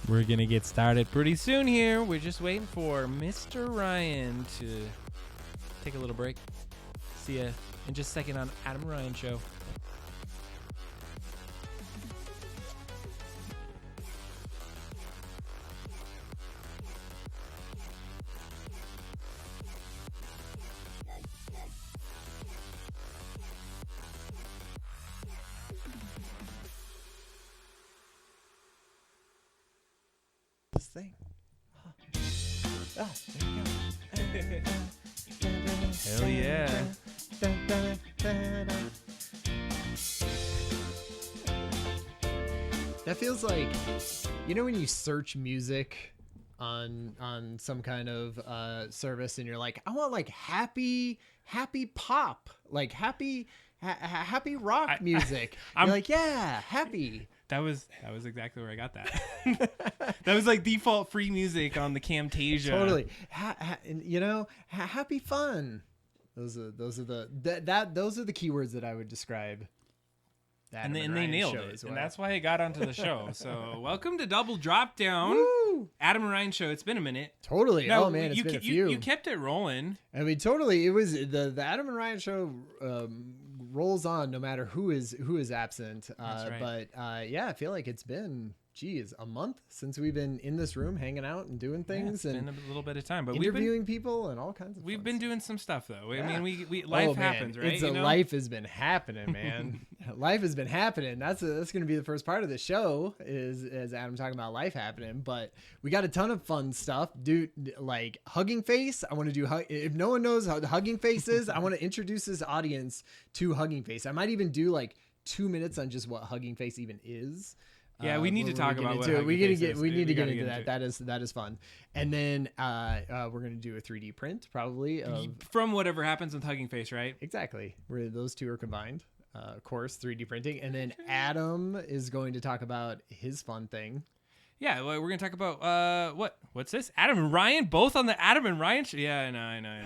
We're going to get started pretty soon here. We're just waiting for Mr. Ryan to take a little break. See ya in just a second on Adam Ryan Show. Thing. Oh, there you go. Hell yeah. That feels like, you know, when you search music on some kind of service and you're like, I want like happy pop, like happy rock music. You're like, yeah, happy. That was exactly where I got that. That was like default free music on the Camtasia. Totally. Happy fun. Those are the keywords that I would describe. And they nailed it. Well. And that's why I got onto the show. So welcome to Double Drop Down. Woo! Adam and Ryan Show. It's been a minute. Totally. No, oh man, it's been a few. You kept it rolling. I mean, totally. It was the Adam and Ryan Show rolls on no matter who is absent. That's right. But yeah, I feel like it's been a month since we've been in this room hanging out and doing things it's and been a little bit of time, but interviewing people and all kinds of. We've been doing some stuff though. Yeah. I mean, we life happens, right? Life has been happening, man. Life has been happening. That's going to be the first part of the show is Adam talking about life happening. But we got a ton of fun stuff, dude. Like Hugging Face. I want to do. If no one knows how the Hugging Face is, I want to introduce this audience to Hugging Face. I might even do like 2 minutes on just what Hugging Face even is. Yeah, we need to talk about what we need to get into that. That is fun. And then we're gonna do a 3D print probably from whatever happens with Hugging Face, right? Exactly. Where those two are combined. Of course, 3D printing. And then Adam is going to talk about his fun thing. Yeah, well, we're gonna talk about what's this? Adam and Ryan, both on the Adam and Ryan show. Yeah, I know.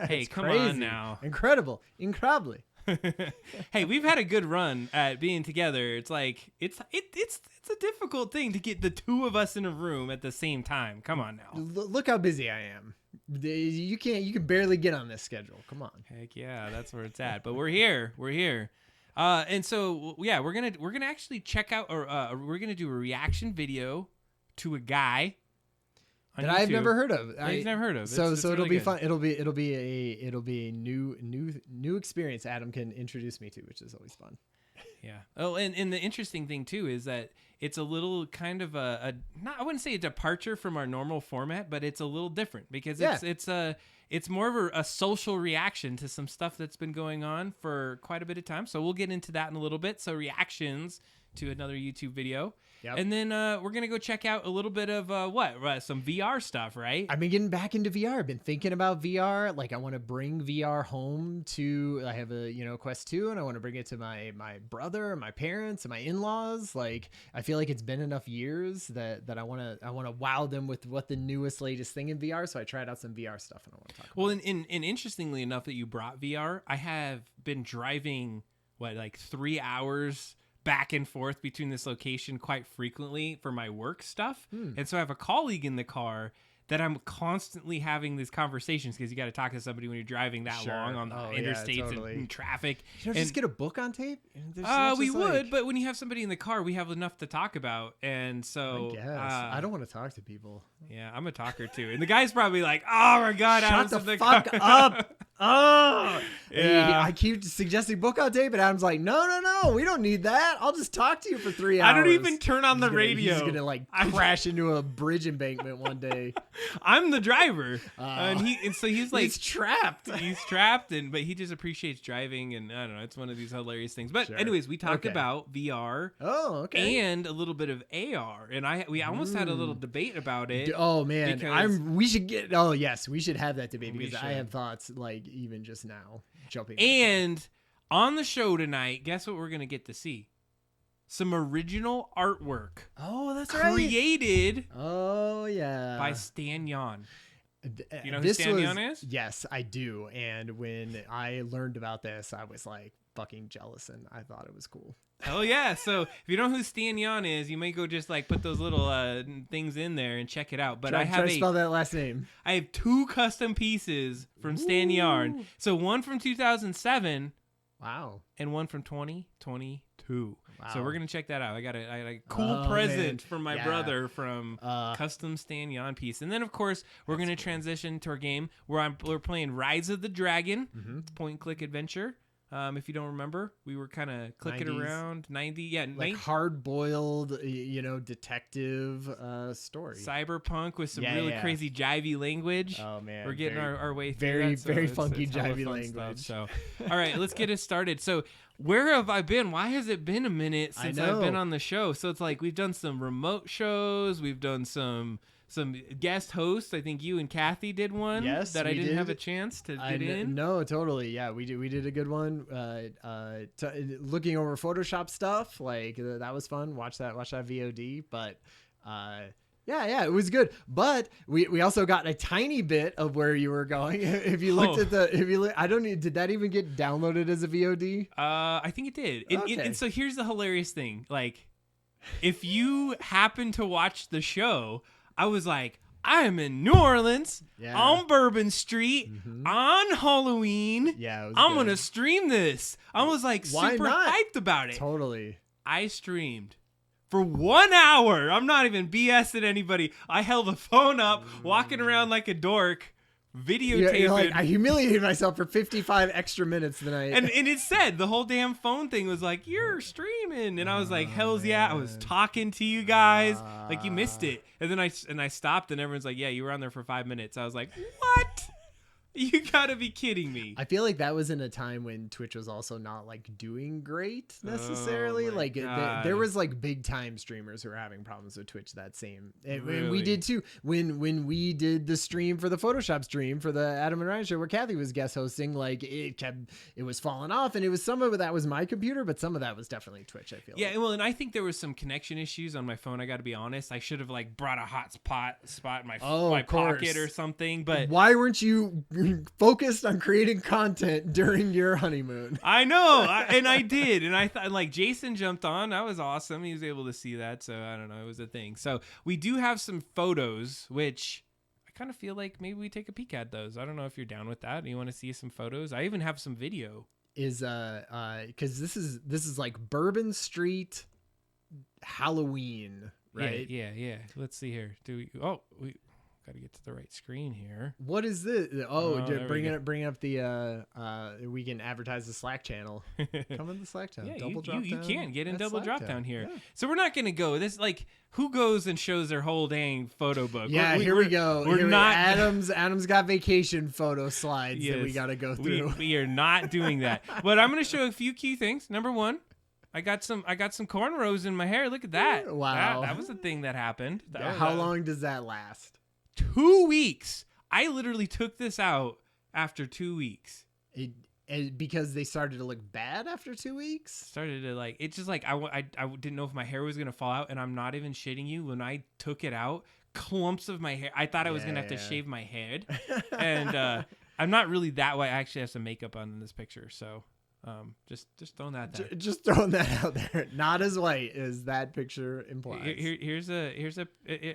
Hey, come crazy. On now. Incredibly. Hey, we've had a good run at being together. It's like it's a difficult thing to get the two of us in a room at the same time. Come on now. Look how busy I am. You can barely get on this schedule. Come on. Heck yeah, that's where it's at. But we're here. And so yeah, we're gonna actually check out or we're gonna do a reaction video to a guy that I've never heard of. I've never heard of. So it's it'll really be good. fun. It'll be a new experience Adam can introduce me to, which is always fun. Yeah. Oh, and the interesting thing too is that it's a little kind of I wouldn't say a departure from our normal format, but it's a little different because it's more of a social reaction to some stuff that's been going on for quite a bit of time. So we'll get into that in a little bit. So reactions to another YouTube video. Yep. And then we're going to go check out a little bit of some VR stuff, right? I've been getting back into VR. I've been thinking about VR. Like I want to bring VR home to, I have a, Quest 2 and I want to bring it to my brother and my parents and my in-laws. Like I feel like it's been enough years that I want to wow them with what the latest thing in VR. So I tried out some VR stuff and I want to talk about it. And interestingly enough that you brought VR, I have been driving, 3 hours back and forth between this location quite frequently for my work stuff. And so I have a colleague in the car that I'm constantly having these conversations because you got to talk to somebody when you're driving that long on the interstates and traffic. Just get a book on tape? We would, but when you have somebody in the car, we have enough to talk about. And so I guess. I don't want to talk to people. Yeah, I'm a talker too. And the guy's probably like, oh my God, Shut the fuck up. Oh, yeah. I keep suggesting book on tape, and Adam's like, no, we don't need that. I'll just talk to you for 3 hours. I don't even turn on the radio. He's gonna crash into a bridge embankment one day. I'm the driver, and so he's like, he's trapped. But he just appreciates driving, and I don't know, it's one of these hilarious things. But anyways, we talked about VR. Oh, okay. And a little bit of AR, and we almost had a little debate about it. Oh man, we should get. Oh yes, we should have that debate because I have thoughts like even just now jumping. And on the show tonight, guess what we're gonna get to see? Some original artwork. Oh, that's created. Oh yeah, by Stan Yan. You know who this Stan Yan is? Yes, I do. And when I learned about this, I was like, fucking jealous, and I thought it was cool. Oh yeah. So if you don't know who Stan Yan is, you may go just like put those little things in there and check it out. But try to spell that last name. I have 2 custom pieces from Stan Yan. So one from 2007. Wow. And one from 2022. Wow. So we're gonna check that out. I got a cool present from my brother from custom Stan Yan piece. And then of course we're gonna transition to our game where we're playing Rise of the Dragon. It's point and click adventure. If you don't remember, we were kind of clicking 90s. Around 90, like hard-boiled, detective story. Cyberpunk with some really crazy jivey language. Oh man, we're getting our way through. Very funky jivey Stuff, language. so, all right, let's get it started. So, where have I been? Why has it been a minute since I've been on the show? So it's like we've done some remote shows, we've done some guest hosts. I think you and Kathy did one that I didn't have a chance to get in. No, totally. Yeah, we did a good one. Looking over Photoshop stuff, like that was fun. Watch that VOD. But yeah, it was good. But we also got a tiny bit of where you were going. If you looked at did that even get downloaded as a VOD? I think it did. And so here's the hilarious thing. Like, if you happen to watch the show, I was like, I am in New Orleans on Bourbon Street on Halloween. Yeah, I'm going to stream this. I was like super hyped about it. Totally. I streamed for 1 hour. I'm not even BSing anybody. I held the phone up, walking around like a dork, videotaping. You're like, I humiliated myself for 55 extra minutes tonight. And it said, the whole damn phone thing was like, you're streaming. And I was like, hells yeah. I was talking to you guys. Like, you missed it. And then I stopped and everyone's like, yeah, you were on there for 5 minutes. I was like, what? You gotta be kidding me. I feel like that was in a time when Twitch was also not like doing great necessarily. There was like big time streamers who were having problems with Twitch that same. And we did too. When we did the stream for the Photoshop stream for the Adam and Ryan show where Kathy was guest hosting, like it was falling off, and it was some of that was my computer, but some of that was definitely Twitch, I feel. Yeah, well, and I think there was some connection issues on my phone. I got to be honest. I should have like brought a spot in my pocket or something. But why weren't you focused on creating content during your honeymoon? I know, and I did, and I thought like Jason jumped on. That was awesome. He was able to see that, so I don't know, it was a thing. So we do have some photos, which I kind of feel like maybe we take a peek at those. I don't know if you're down with that. You want to see some photos? I even have some video. Because this is like Bourbon Street Halloween, right? Yeah. Let's see here. We got to get to the right screen here. What is this? Bring up the we can advertise the Slack channel. Come in the Slack channel. Yeah, double drop you down. can get in double Slack drop down. down here. Yeah. So we're not gonna go this like who goes and shows their whole dang photo book. Yeah, here we go. We're not Adam's got vacation photo slides that we got to go through. We are not doing that. But I'm gonna show a few key things. Number one, I got some cornrows in my hair. Look at that. Wow, that was a thing that happened. How long does that last? 2 weeks. I literally took this out after 2 weeks. Because they started to look bad after 2 weeks? Started to like, it's just like, I didn't know if my hair was going to fall out, and I'm not even shitting you. When I took it out, clumps of my hair, I thought I was going to have to shave my head. And I'm not really that way. I actually have some makeup on in this picture. So just throwing that there. Just throwing that out there. Not as white as that picture implies.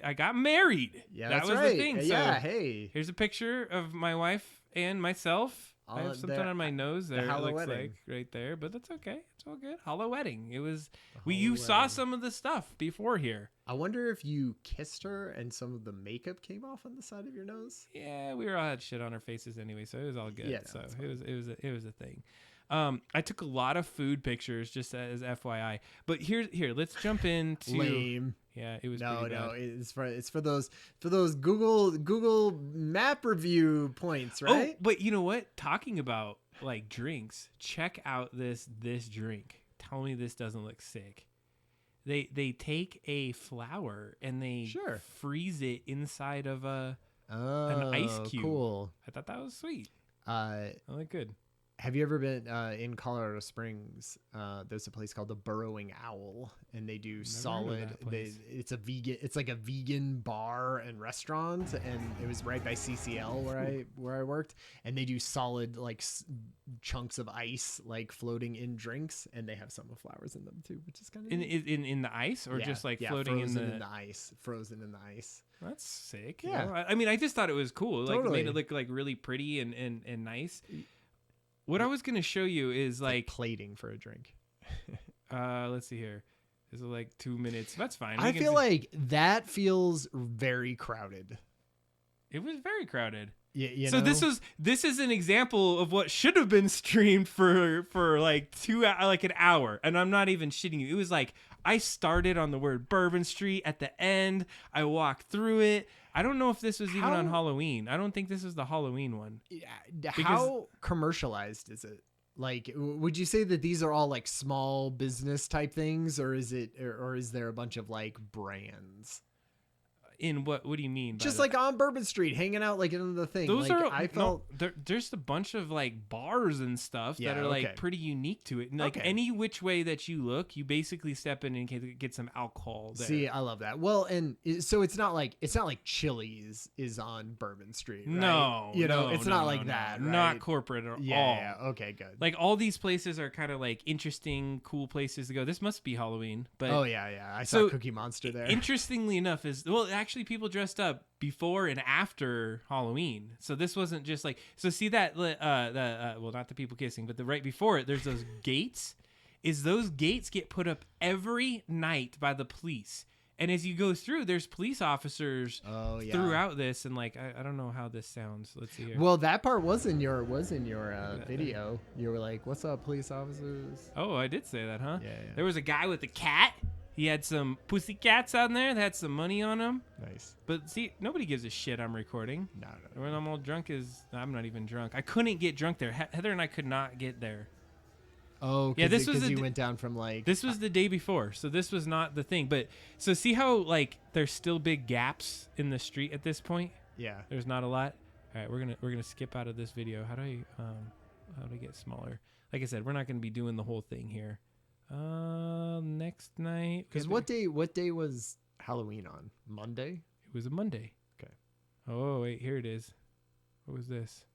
I got married. Yeah, that that's was right. the thing. Yeah, so hey. Here's a picture of my wife and myself. I have something on my nose there. It looks like right there, but that's okay. It's all good. Hollow wedding. It was. You saw some of the stuff before here. I wonder if you kissed her and some of the makeup came off on the side of your nose. Yeah, we all had shit on our faces anyway, so it was all good. Yeah, so it was a thing. I took a lot of food pictures, just as FYI. But here, let's jump into. Lame. Yeah, it was. No, it's for those Google Map review points, right? Oh, but you know what? Talking about like drinks, check out this drink. Tell me this doesn't look sick. They take a flower and they freeze it inside of an ice cube. Cool. I thought that was sweet. That looked good. Have you ever been in Colorado Springs? There's a place called the Burrowing Owl, and they do solid. It's a vegan. It's like a vegan bar and restaurant, and it was right by CCL where I worked. And they do solid like chunks of ice like floating in drinks, and they have summer flowers in them too, which is kind of in the ice or just like floating in the ice, frozen in the ice. That's sick. Yeah, you know? I mean, I just thought it was cool. Like Totally. made it look like really pretty and nice. What I was gonna show you is like plating for a drink. Let's see here. This is like 2 minutes. That's fine. I feel like that feels very crowded. It was very crowded. Yeah. So this is an example of what should have been streamed for like an hour, and I'm not even shitting you. It was like I started on the word Bourbon Street at the end. I walked through it. I don't know if this was even on Halloween. I don't think this was the Halloween one. How commercialized is it? Like, would you say that these are all like small business type things, or is there a bunch of like brands? In what do you mean? Just like on Bourbon Street, hanging out like in the thing. Those like, I felt there's a bunch of like bars and stuff that are like pretty unique to it. And like any which way that you look, you basically step in and get some alcohol there. See, I love that. Well, and so it's not like Chili's is on Bourbon Street. Right? No, it's not like that. Right? Not corporate at all. Yeah. Okay, good. Like all these places are kind of like interesting, cool places to go. This must be Halloween, but I saw Cookie Monster there. Interestingly enough, actually people dressed up before and after Halloween. So this wasn't just like, so see that well, not the people kissing, but the right before it, there's those gates. Those gates get put up every night by the police. And as you go through, there's police officers throughout this, and like I don't know how this sounds. Let's see here. Well, that part was in your video. You were like, "What's up, police officers?" Oh, I did say that, huh? Yeah. There was a guy with a cat. He had some pussycats on there that had some money on them. Nice. But see, nobody gives a shit I'm recording. No. When I'm all drunk I'm not even drunk. I couldn't get drunk there. Heather and I could not get there. Oh, yeah. This was you went down from like. This was the day before, so this was not the thing. But so see how like there's still big gaps in the street at this point. Yeah. There's not a lot. All right, we're gonna skip out of this video. How do I get smaller? Like I said, we're not gonna be doing the whole thing here. Next night. Because what day was Halloween on? Monday? It was a Monday. Okay. Oh wait, here it is. What was this?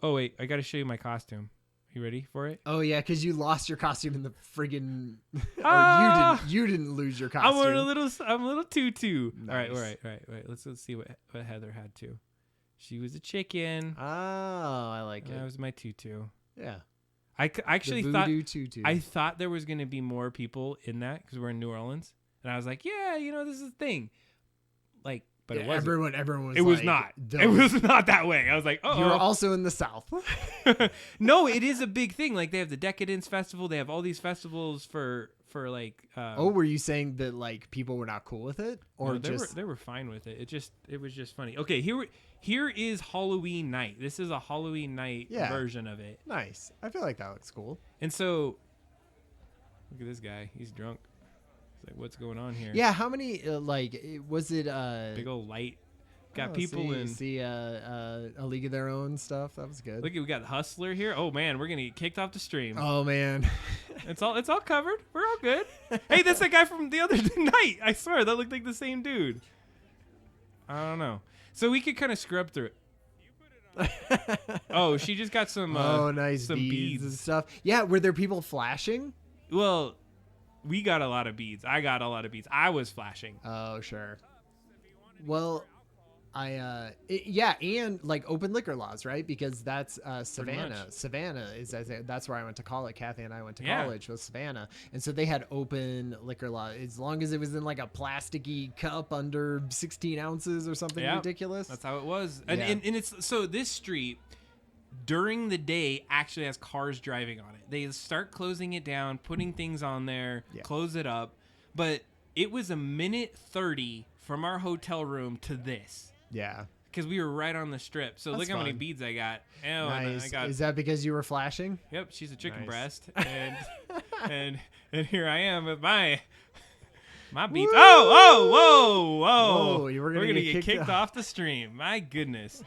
Oh wait, I got to show you my costume. You ready for it? Oh yeah, because you lost your costume in the friggin' or you didn't lose your costume. I'm a little tutu. Nice. All right. Let's see what Heather had to. She was a chicken. Oh, I like it. That was my tutu. Yeah. I actually tutu. I thought there was going to be more people in that because we're in New Orleans, and I was like, yeah, this is a thing. Like, but it wasn't. Everyone was. It was not. It was not that way. I was like, oh. You're also in the South. No, it is a big thing. Like they have the Decadence Festival. They have all these festivals for like. Were you saying that like people were not cool with it, or no, they were fine with it? It was just funny. Okay, here is Halloween night. This is a Halloween night version of it. Nice. I feel like that looks cool. And so, look at this guy. He's drunk. It's like, what's going on here? Yeah. How many? Was it? Big old light. Got people in. A League of Their Own stuff. That was good. Look, we got Hustler here. Oh man, we're gonna get kicked off the stream. Oh man. It's all covered. We're all good. Hey, that's the guy from the other night. I swear that looked like the same dude. I don't know. So we could kind of scrub through it. Oh, she just got some. Nice some beads and stuff. Yeah, were there people flashing? Well, we got a lot of beads. I got a lot of beads. I was flashing. Oh sure. Well, and like open liquor laws, right? Because that's Savannah. Savannah that's where I went to college. Kathy and I went to college with Savannah, and so they had open liquor law as long as it was in like a plasticky cup under 16 ounces or something ridiculous. That's how it was. And it's so this street during the day actually has cars driving on it. They start closing it down, putting things on there, close it up, but it was a minute 30 from our hotel room to this. Yeah. Because we were right on the strip. So look how many beads I got. Oh, nice. Is that because you were flashing? Yep. She's a chicken breast. And here I am with my beads. Whoa. You were going to get kicked off the stream. My goodness.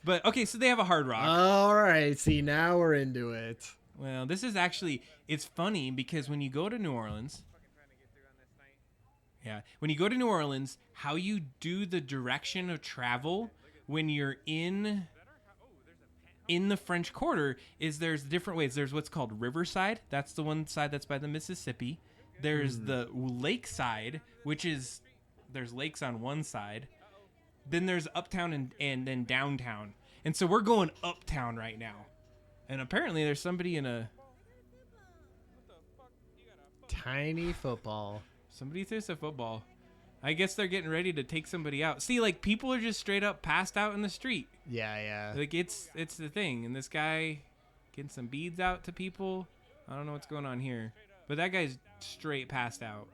But okay, so they have a Hard Rock. All right, see, now we're into it. Well, this is actually, it's funny because when you go to New Orleans, when you go to New Orleans, how you do the direction of travel when you're in the French Quarter is there's different ways. There's what's called Riverside. That's the one side that's by the Mississippi. There's the Lakeside, which is there's lakes on one side. Then there's Uptown and then Downtown. And so we're going Uptown right now. And apparently there's somebody in a tiny football. Somebody throws a football. I guess they're getting ready to take somebody out. See, like, people are just straight up passed out in the street. Yeah. Like, it's the thing. And this guy getting some beads out to people. I don't know what's going on here. But that guy's straight passed out.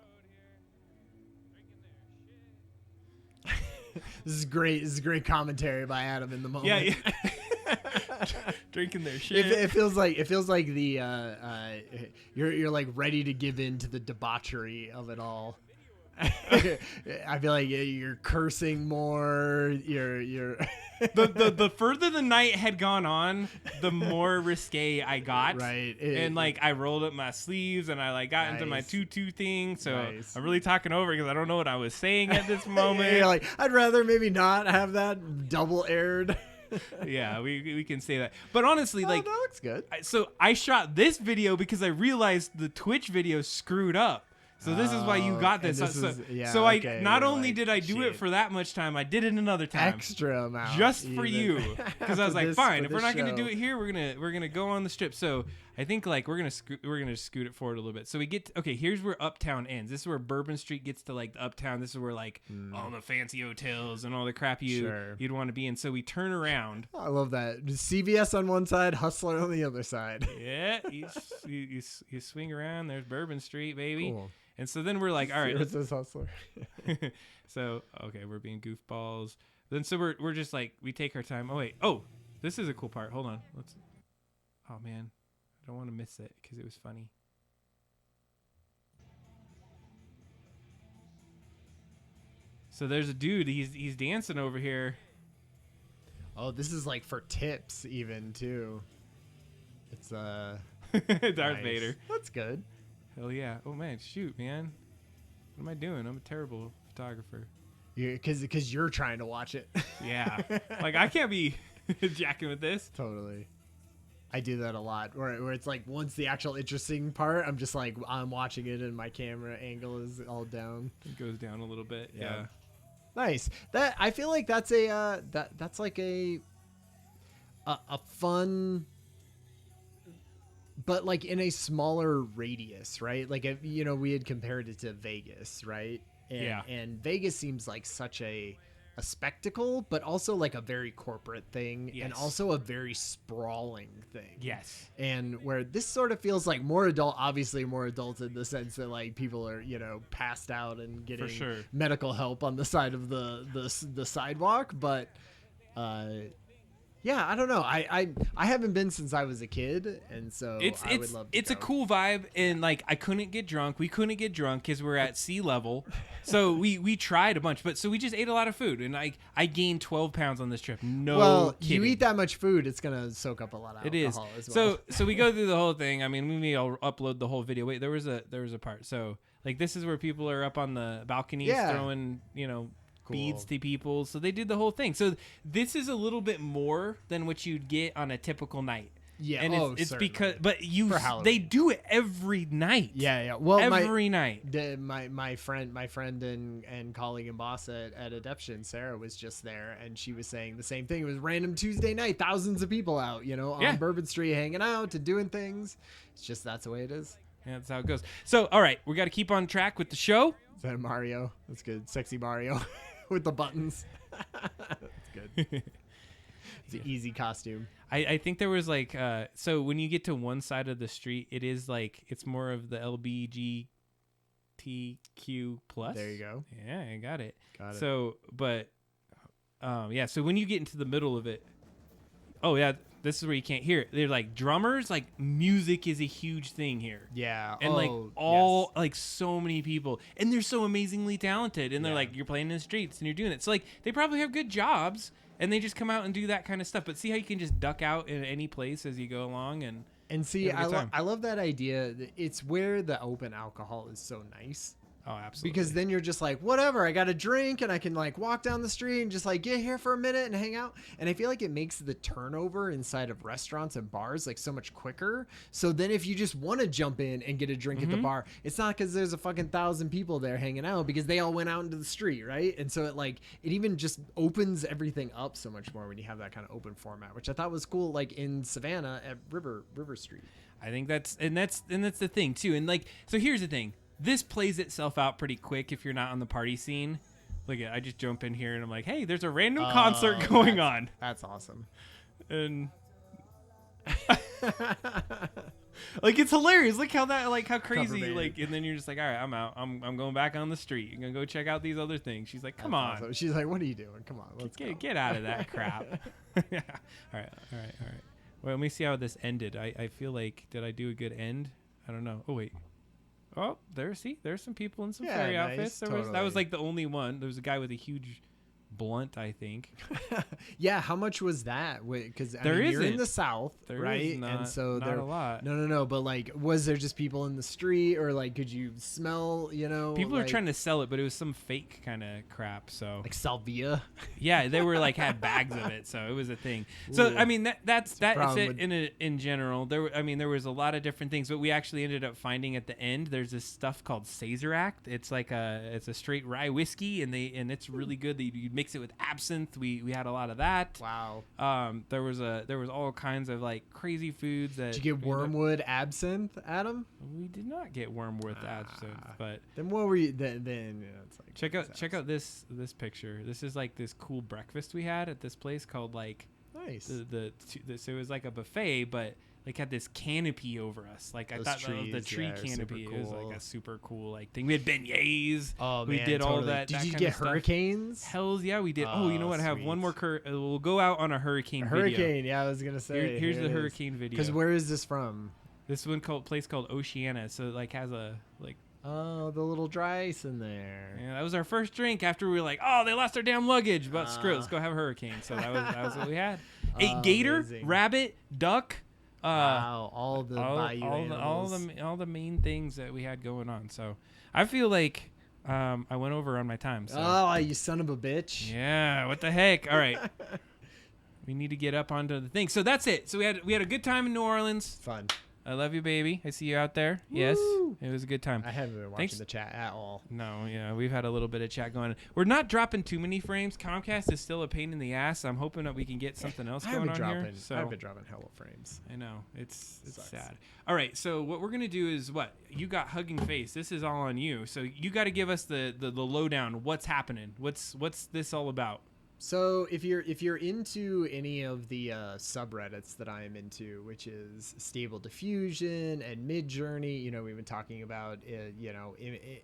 This is great. This is great commentary by Adam in the moment. Yeah. Drinking their shit. It feels like the you're like ready to give in to the debauchery of it all. I feel like you're cursing more. You're the further the night had gone on, the more risque I got. Right. And like I rolled up my sleeves and I like got into my tutu thing. So Nice. I'm really talking over because I don't know what I was saying at this moment. You're like, I'd rather maybe not have that double aired. Yeah, we can say that. But honestly, like that looks good. So I shot this video because I realized the Twitch video screwed up. So this is why you got this. Not only did I do it for that much time, I did it another time. Extra amount. Just for you. Because I was like, fine, if we're not going to do it it here, we're gonna go on the strip. So I think like we're gonna scoot it forward a little bit. So we get here's where Uptown ends. This is where Bourbon Street gets to like the Uptown. This is where like all the fancy hotels and all the crap you'd want to be in. So we turn around. I love that. CVS on one side, Hustler on the other side. Yeah, you swing around. There's Bourbon Street, baby. Cool. And so then we're like, all right, it says Hustler. So okay, we're being goofballs. Then so we're just like we take our time. Oh wait, this is a cool part. Hold on, Oh man, I don't want to miss it because it was funny. So there's a dude. He's dancing over here. Oh, this is like for tips even too. It's Darth nice. Vader. That's good. Hell yeah. Oh man, shoot, man. What am I doing? I'm a terrible photographer. Because you're trying to watch it. Yeah. Like I can't be jacking with this. Totally. I do that a lot where it's like once the actual interesting part, I'm just like I'm watching it and my camera angle is all down. It goes down a little bit. Yeah. Nice. That I feel like that's that's like a fun, but like in a smaller radius, right? Like if, we had compared it to Vegas, right? And Vegas seems like such a spectacle, but also like a very corporate thing, and also a very sprawling thing. Yes. And where this sort of feels like more adult, obviously more adult in the sense that like people are, passed out and getting medical help on the side of the sidewalk, but yeah, I don't know. I haven't been since I was a kid, and so I would love to It's go. a cool vibe, and like I couldn't get drunk. We couldn't get drunk because we're at sea level. So we tried a bunch, but so we just ate a lot of food, and I gained 12 pounds on this trip. No kidding. You eat that much food, it's gonna soak up a lot of alcohol as well. So we go through the whole thing. I mean, we may upload the whole video. Wait, there was a part. So like this is where people are up on the balconies throwing beads to people. So they did the whole thing. So this is a little bit more than what you'd get on a typical night. Yeah, and it's because they do it every night. Yeah. Well, every night. My friend and colleague and boss at Adeption, Sarah, was just there, and she was saying the same thing. It was random Tuesday night, thousands of people out, on Bourbon Street hanging out and doing things. It's just that's the way it is. Yeah, that's how it goes. So, all right, we got to keep on track with the show. Is that Mario? That's good. Sexy Mario with the buttons. That's good. It's an easy costume. I think there was like so when you get to one side of the street, it is like it's more of the LBGTQ plus. There you go. Yeah, I got it. So, but so when you get into the middle of it, this is where you can't hear it. They're like drummers, like music is a huge thing here. Yeah. And like so many people, and they're so amazingly talented, and they're like, you're playing in the streets and you're doing it. So like they probably have good jobs. and they just come out and do that kind of stuff. But see how you can just duck out in any place as you go along and see, I love that idea. It's where the open alcohol is so nice. Oh, absolutely. Because then you're just like, whatever, I got a drink and I can like walk down the street and just like get here for a minute and hang out. And I feel like it makes the turnover inside of restaurants and bars like so much quicker. So then if you just want to jump in and get a drink at the bar, it's not because there's a fucking 1,000 people there hanging out, because they all went out into the street, right? And so it even just opens everything up so much more when you have that kind of open format, which I thought was cool, like in Savannah at River Street. I think that's the thing too. And like, so here's the thing. This plays itself out pretty quick if you're not on the party scene. Look at, I just jump in here and I'm like, hey, there's a random concert going on. That's awesome. And like, it's hilarious. Look how crazy, like, and then you're just like, all right, I'm out. I'm going back on the street. You're going to go check out these other things. She's like, come on. Awesome. She's like, what are you doing? Come on, let's get out of that crap. Yeah. All right. Well, let me see how this ended. I feel like, did I do a good end? I don't know. Oh, wait. Oh, there's some people in some fairy outfits. That was like the only one. There was a guy with a huge blunt, I think. Yeah, how much was that? Because you're in the South, right? And so not a lot. No. But like, was there just people in the street, or like, could you smell? People were trying to sell it, but it was some fake kind of crap. So like salvia. Yeah, they were like had bags of it, so it was a thing. So I mean, that's it in general. There was a lot of different things, but we actually ended up finding at the end. There's this stuff called Sazerac. It's like it's a straight rye whiskey, and it's really good. You mix it with absinthe. We had a lot of that. Wow. There was all kinds of like crazy foods that. Did you get wormwood absinthe, Adam? We did not get wormwood absinthe, but then what were you then? It's like check out this picture. This is like this cool breakfast we had at this place called like nice. So it was like a buffet, but like had this canopy over us. Like I thought the tree canopy was like a super cool like thing. We had beignets. Oh man, we did all that. Did that you kind get of stuff. Hurricanes? Hells yeah, we did. Oh, you know what? I have one more. We'll go out on a hurricane. Hurricane. Yeah, I was gonna say. Here's the hurricane video. Because where is this from? This place called Oceana. So it like has a like. Oh, the little dry ice in there. Yeah, that was our first drink after we were like, oh, they lost their damn luggage. But screw it, let's go have a hurricane. So that was what we had. Ate gator, amazing. Rabbit, duck. Wow, all the main things that we had going on. So I feel like I went over on my time. So. Oh, you son of a bitch. Yeah, what the heck? All right. We need to get up onto the thing. So that's it. So we had a good time in New Orleans. Fun. I love you, baby. I see you out there. Woo! Yes, it was a good time. I haven't been watching the chat at all. No, yeah, we've had a little bit of chat going on. We're not dropping too many frames. Comcast is still a pain in the ass. I'm hoping that we can get something else going on here. I've been dropping hella frames. I know. It's sad. All right, so what we're going to do is what? You got Hugging Face. This is all on you. So you got to give us the lowdown. What's happening? What's this all about? So if you're into any of the subreddits that I am into, which is Stable Diffusion and Midjourney, we've been talking about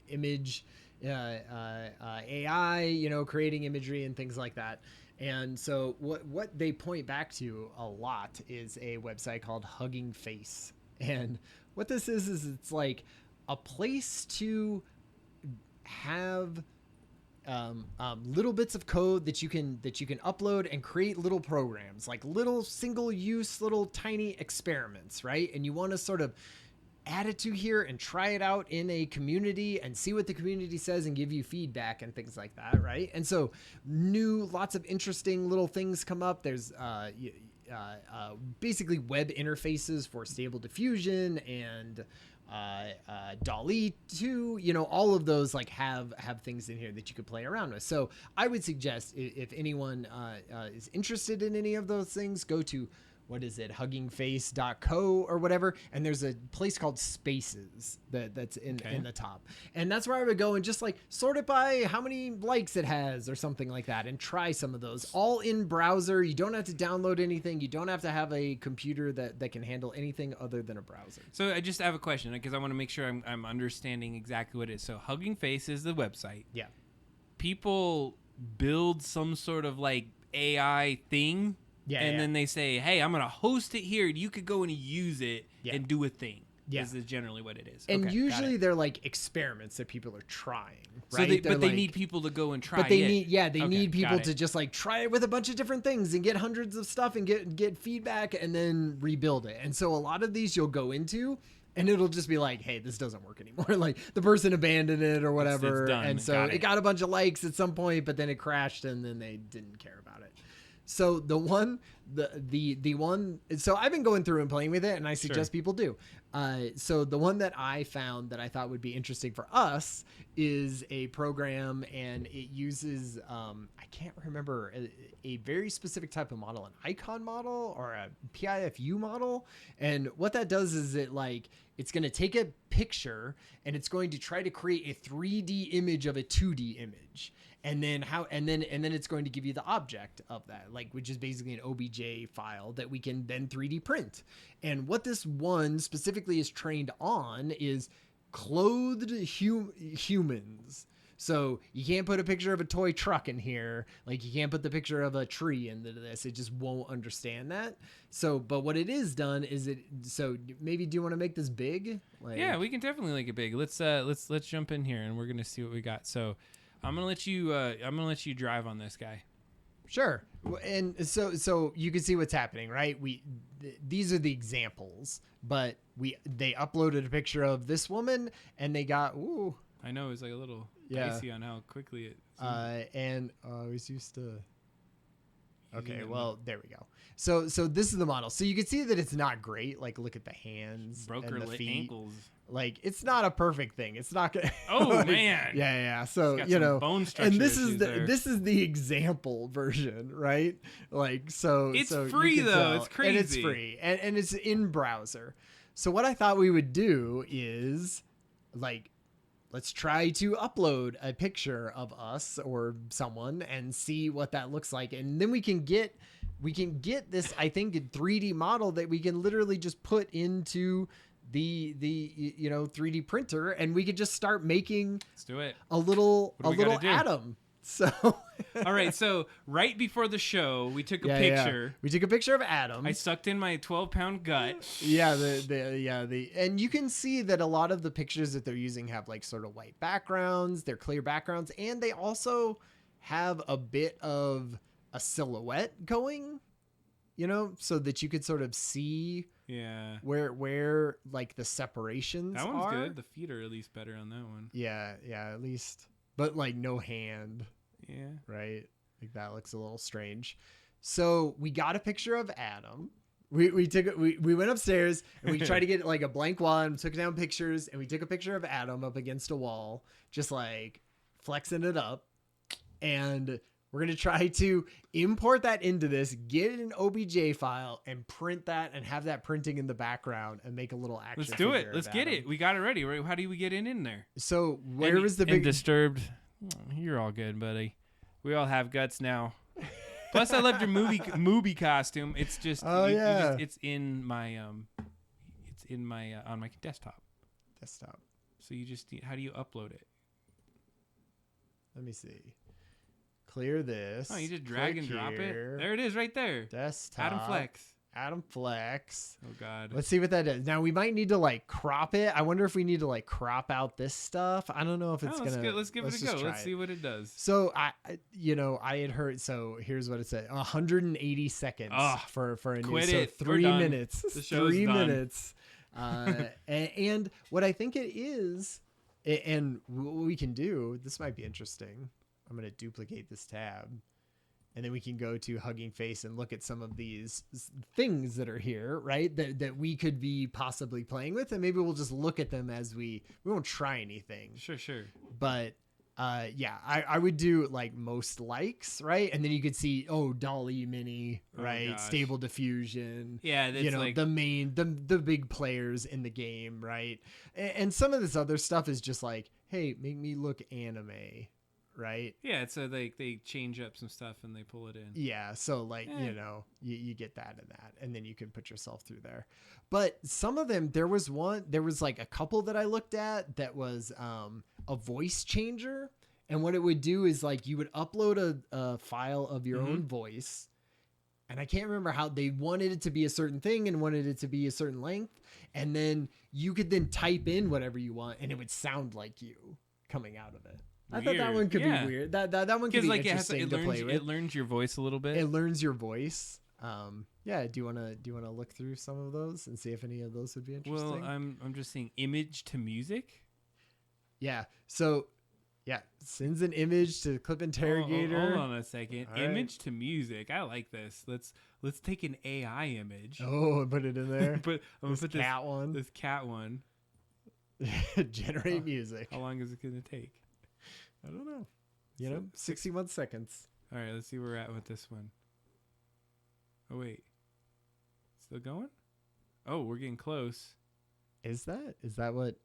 image AI, creating imagery and things like that. And so what they point back to a lot is a website called Hugging Face. And what this is it's like a place to have little bits of code that you can upload and create little programs, like little single use, little tiny experiments, right? And you want to sort of add it to here and try it out in a community and see what the community says and give you feedback and things like that, right? And so lots of interesting little things come up. There's basically web interfaces for Stable Diffusion and DALL-E 2, all of those like have things in here that you could play around with. So I would suggest if anyone is interested in any of those things, go to huggingface.co or whatever, and there's a place called Spaces that's in the top, and that's where I would go and just like sort it by how many likes it has or something like that, and try some of those all in browser. You don't have to download anything. You don't have to have a computer that can handle anything other than a browser. So I just have a question because I want to make sure I'm understanding exactly what it is. So Hugging Face is the website. Yeah. People build some sort of like AI thing. Yeah, and then they say, hey, I'm going to host it here. You could go and use it and do a thing. Yeah. Is generally what it is. And okay, usually they're like experiments that people are trying, right? So they need people to go and try. But they it. need people to just like try it with a bunch of different things and get hundreds of stuff and get feedback and then rebuild it. And so a lot of these you'll go into and it'll just be like, hey, this doesn't work anymore. Like the person abandoned it or whatever. It's done. And so it got a bunch of likes at some point, but then it crashed and then they didn't care about it. So the one, so I've been going through and playing with it, and I suggest people do. So the one that I found that I thought would be interesting for us is a program, and it uses, I can't remember, a very specific type of model, an icon model or a PIFU model. And what that does is it's going to take a picture and it's going to try to create a 3D image of a 2D image. And then it's going to give you the object of that, which is basically an OBJ file that we can then 3D print. And what this one specifically is trained on is clothed humans. So you can't put a picture of a toy truck in here. Like you can't put the picture of a tree into this. It just won't understand that. So, but what it is done is so maybe do you want to make this big? Yeah, we can definitely make it big. Let's jump in here and we're going to see what we got. So I'm going to let you drive on this guy. Sure. And so you can see what's happening, right? These are the examples, but they uploaded a picture of this woman and they got, ooh. I know it's like a little dicey on how quickly it. And I was used to. Okay, well there we go. So this is the model. So you can see that it's not great. Like look at the hands, broke and her the feet. ankles. Like it's not a perfect thing. It's not gonna. Oh man. Yeah. So bone structure and this is the example version, right? Like so. It's so free though. tell, it's crazy. And it's free, and it's in browser. So what I thought we would do is let's try to upload a picture of us or someone and see what that looks like. And then we can get this, I think, 3D model that we can literally just put into the 3D printer, and we could just start making Let's do it. a little atom. So all right, so right before the show, we took a picture. Yeah. We took a picture of Adam. I sucked in my 12-pound gut. Yeah, and you can see that a lot of the pictures that they're using have sort of white backgrounds, they're clear backgrounds, and they also have a bit of a silhouette going, so that you could sort of see where the separations are. That one's good. The feet are at least better on that one. Yeah, at least. But no hand. Yeah. Right? That looks a little strange. So we got a picture of Adam. We went upstairs and we tried to get a blank wall and took down pictures, and we took a picture of Adam up against a wall, just flexing it up. And we're going to try to import that into this, get an OBJ file, and print that and have that printing in the background and make a little action. Let's do it. Let's get it. We got it ready. How do we get in there? So where was the big... Disturbed. You're all good, buddy. We all have guts now. Plus, I loved your movie costume. It's just... it's in my... on my desktop. So you just... How do you upload it? Let me see. Clear this. Oh, you just drag and drop it. There it is, right there. Desktop. Adam Flex. Oh God. Let's see what that is. Now we might need to crop it. I wonder if we need to crop out this stuff. I don't know if it's gonna. Let's give it a go. Let's see what it does. So I had heard. So here's what it said: 180 seconds for a quit news. it. So 3 minutes. The show's 3 done. minutes. And what I think it is, and what we can do. This might be interesting. I'm going to duplicate this tab, and then we can go to Hugging Face and look at some of these things that are here, right? That we could be possibly playing with, and maybe we'll just look at them as we won't try anything. Sure. But I would do most likes, right? And then you could see, Dolly Mini, right? Stable Diffusion. Yeah, that's the main, the big players in the game, right? And some of this other stuff is just hey, make me look anime. Right. Yeah. So they change up some stuff and they pull it in. Yeah. So you get that and that, and then you can put yourself through there. But some of them, there was a couple that I looked at that was a voice changer. And what it would do is you would upload a file of your own voice, And I can't remember how they wanted it to be a certain thing and wanted it to be a certain length. And then you could then type in whatever you want and it would sound like you coming out of it. I thought that one could be weird. That one could be like interesting to play with. It learns your voice a little bit. It learns your voice. Yeah. Do you want to look through some of those and see if any of those would be interesting? Well, I'm just seeing image to music. Yeah. So, yeah, sends an image to clip interrogator. Hold on a second. All image to music. I like this. Let's take an AI image. Oh, and put it in there. I'm gonna put cat one. This cat one. Generate music. How long is it gonna take? I don't know. 61 seconds. All right, let's see where we're at with this one. Oh wait, still going? Oh, we're getting close. Is that what?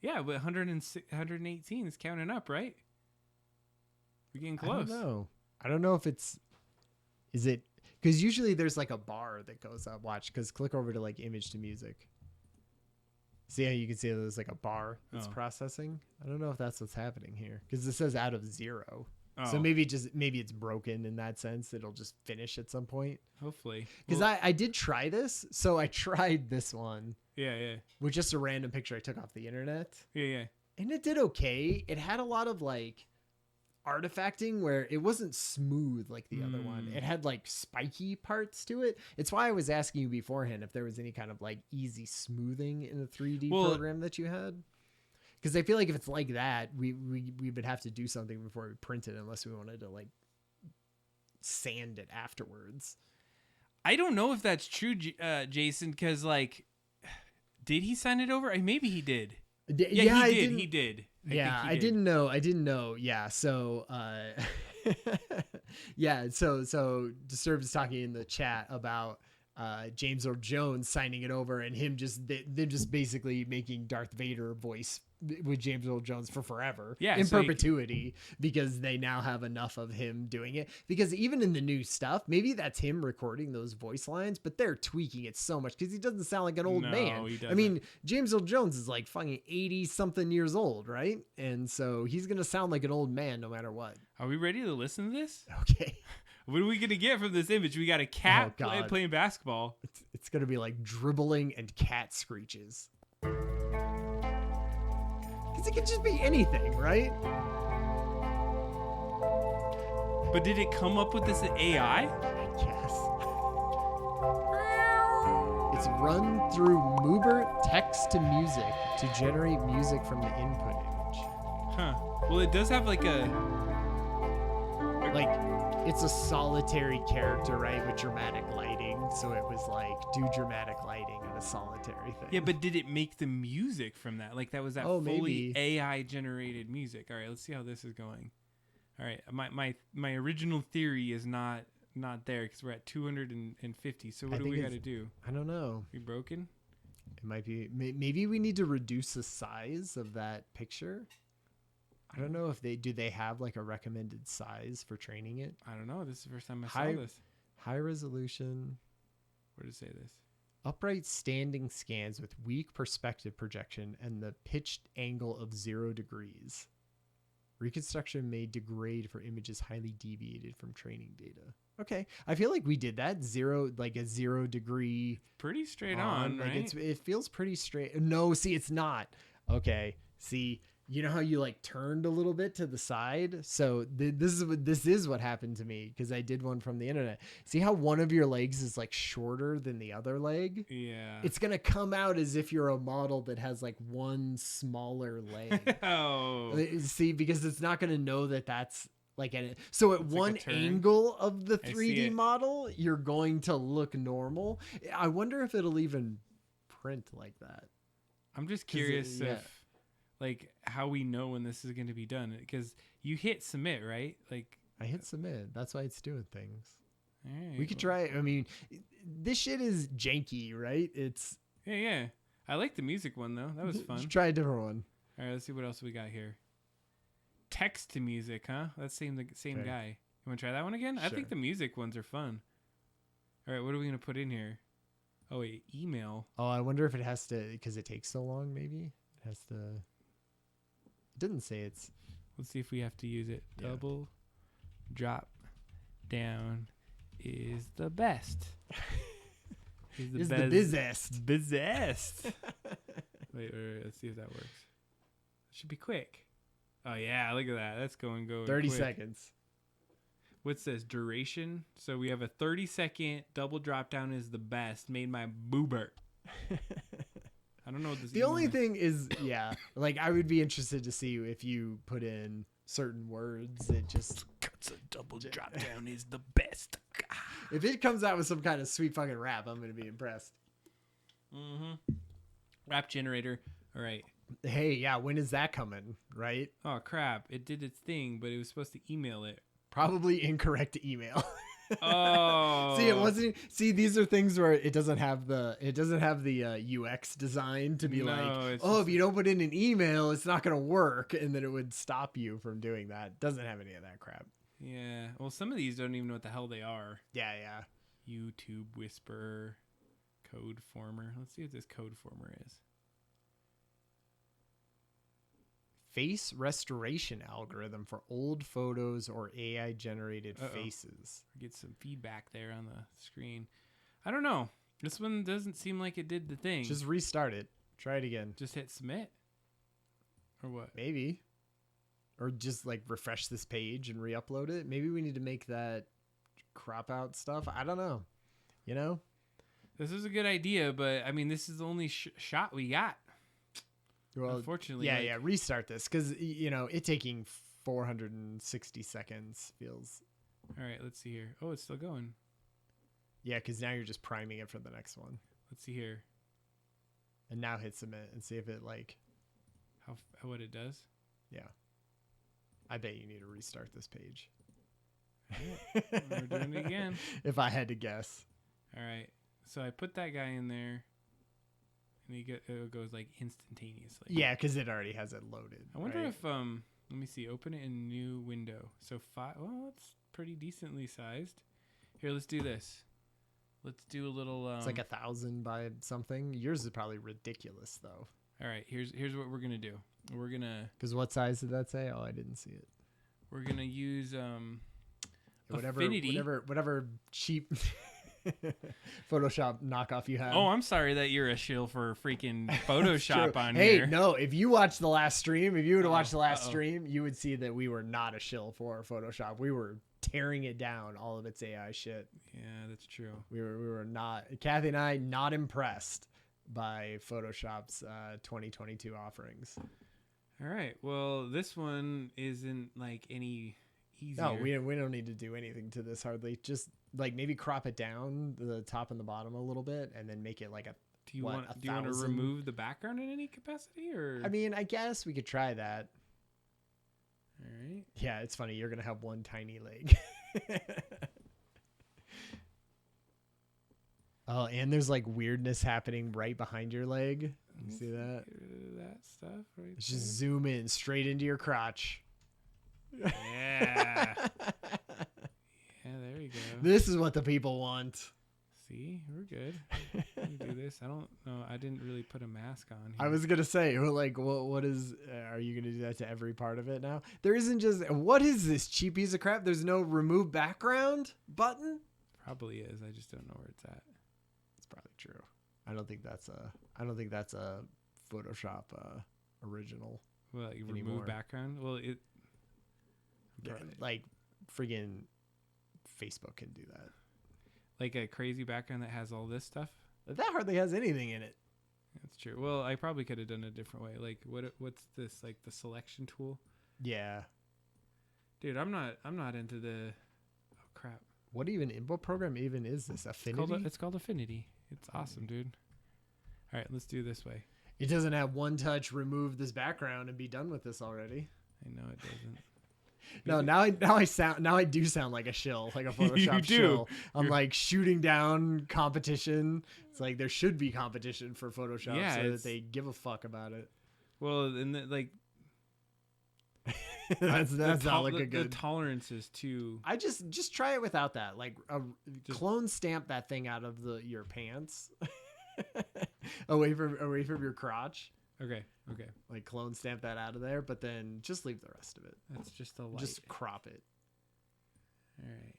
Yeah, but 118 is counting up, right? We're getting close. I don't know if is it, because usually there's like a bar that goes up. Watch, because click over to like image to music. See how you can see there's like a bar that's processing? I don't know if that's what's happening here, because it says out of 0. Oh. So maybe it's broken in that sense. It'll just finish at some point. Hopefully. Because I did try this. So I tried this one. Yeah. With just a random picture I took off the internet. Yeah. And it did okay. It had a lot of like artifacting where it wasn't smooth like the other one. It had like spiky parts to it. It's why I was asking you beforehand if there was any kind of like easy smoothing in the 3D program that you had. Because I feel like if it's like that, we would have to do something before we print it, unless we wanted to like sand it afterwards. I don't know if that's true, Jason, because like, did he send it over? Maybe he did. He did. I didn't know. Yeah. So, yeah. So Disturbed is talking in the chat about James Earl Jones signing it over and him just basically making Darth Vader voice with James Earl Jones for forever, in perpetuity, because they now have enough of him doing it. Because even in the new stuff, maybe that's him recording those voice lines, but they're tweaking it so much because he doesn't sound like an old man. He doesn't. I mean, James Earl Jones is like fucking 80 something years old, right? And so he's gonna sound like an old man no matter what. Are we ready to listen to this? Okay. What are we going to get from this image? We got a cat playing basketball. It's going to be like dribbling and cat screeches. Because it could just be anything, right? But did it come up with this AI? I guess. It's run through Moober text to music to generate music from the input image. Huh. Well, it does have like a... It's a solitary character, right, with dramatic lighting. So it was like, do dramatic lighting on a solitary thing. Yeah, but did it make the music from that? Like that was that fully AI generated music. All right, let's see how this is going. All right, my original theory is not there because we're at 250. So what do we got to do? I don't know. We broken? It might be. Maybe we need to reduce the size of that picture. I don't know if they have like a recommended size for training it. I don't know. This is the first time I saw this. High resolution. Where does it say this? Upright standing scans with weak perspective projection and the pitched angle of 0 degrees. Reconstruction may degrade for images highly deviated from training data. Okay. I feel like we did that. A 0 degree. Pretty straight on, right? It feels pretty straight. No, see, it's not. Okay. See, you know how you like turned a little bit to the side? So this is what happened to me because I did one from the internet. See how one of your legs is like shorter than the other leg? Yeah. It's going to come out as if you're a model that has like one smaller leg. See, because it's not going to know that that's like so at one angle of the 3D model, you're going to look normal. I wonder if it'll even print like that. I'm just curious if like how we know when this is going to be done, because you hit submit, right? Like I hit submit. That's why it's doing things. Right, we could try. I mean, this shit is janky, right? It's yeah. I like the music one though. That was fun. Try a different one. All right, let's see what else we got here. Text to music, huh? That's the same guy. You want to try that one again? Sure. I think the music ones are fun. All right, what are we gonna put in here? Oh wait, email. Oh, I wonder if it has to, because it takes so long. Maybe it has to. It didn't say it's. Let's see if we have to use it. Yeah. Double drop down is the best. Is the bizzest. Bizzest. Wait, let's see if that works. It should be quick. Oh, yeah, look at that. That's going 30 quick. seconds. What's this? Duration? So we have a 30-second double drop down is the best, made by Boobert. I don't know what this The only thing is, yeah, like I would be interested to see if you put in certain words. It just cuts a double drop down is the best. If it comes out with some kind of sweet fucking rap, I'm gonna be impressed. Rap generator. All right. Hey, yeah, when is that coming? Right? Oh crap! It did its thing, but it was supposed to email it. Probably incorrect email. Oh. See, it wasn't. See, these are things where it doesn't have the UX design to be if you don't put in an email, it's not gonna work, and then it would stop you from doing that. Doesn't have any of that crap. Yeah. Well, some of these don't even know what the hell they are. Yeah. YouTube Whisperer, Code Former. Let's see what this Code Former is. Face restoration algorithm for old photos or AI generated faces. Get some feedback there on the screen. I don't know. This one doesn't seem like it did the thing. Just restart it. Try it again. Just hit submit. Or what? Maybe. Or just like refresh this page and re-upload it. Maybe we need to make that crop out stuff. I don't know. You know? This is a good idea, but I mean, this is the only shot we got. Well, unfortunately. Yeah. Restart this because, it taking 460 seconds feels. All right. Let's see here. Oh, it's still going. Yeah, because now you're just priming it for the next one. Let's see here. And now hit submit and see if it what it does. Yeah. I bet you need to restart this page. We're doing it again. If I had to guess. All right. So I put that guy in there. And it goes like instantaneously. Yeah, because it already has it loaded. I wonder if let me see, open it in a new window. So it's pretty decently sized. Here, let's do this. Let's do a little. It's like 1,000 by something. Yours is probably ridiculous though. All right, here's what we're gonna do. We're gonna. Because what size did that say? Oh, I didn't see it. We're gonna use Affinity. Whatever cheap. Photoshop knockoff you have. Oh, I'm sorry that you're a shill for freaking Photoshop on here. Hey, no, if you watched the last stream, if you would have watched the last stream, you would see that we were not a shill for Photoshop. We were tearing it down, all of its AI shit. Yeah, that's true. We were not, Kathy and I, not impressed by Photoshop's 2022 offerings. All right. Well, this one isn't like any easier. No, we don't need to do anything to this hardly. Just like maybe crop it down the top and the bottom a little bit, and then make it like a. Do you want to remove the background in any capacity, or? I mean, I guess we could try that. All right. Yeah, it's funny. You're gonna have one tiny leg. Oh, and there's like weirdness happening right behind your leg. You see that? That stuff right. Let's just zoom in straight into your crotch. Yeah. Yeah, there you go. This is what the people want. See, we're good. We can do this. I don't know. I didn't really put a mask on here. I was gonna say, like, what is? Are you gonna do that to every part of it now? There isn't just. What is this cheap piece of crap? There's no remove background button. Probably is. I just don't know where it's at. It's probably true. I don't think that's a Photoshop original. Well, like remove background. Well, it. Like, friggin' Facebook can do that. Like a crazy background that has all this stuff. That hardly has anything in it. That's true. Well, I probably could have done it a different way. Like, what's this? Like the selection tool? Yeah. Dude, I'm not into the. Oh crap! What info program even is this? Affinity? It's called Affinity. It's awesome, dude. All right, let's do it this way. It doesn't have one touch. Remove this background and be done with this already. I know it doesn't. No, now I do sound like a shill, like a Photoshop shill. I'm like shooting down competition. It's like there should be competition for Photoshop so that they give a fuck about it. Well, and like that's not looking good. The tolerances too. I just try it without that. Like clone stamp that thing out of your pants, away from your crotch. Okay. Like clone stamp that out of there, but then just leave the rest of it. That's just a light. Just crop it. All right.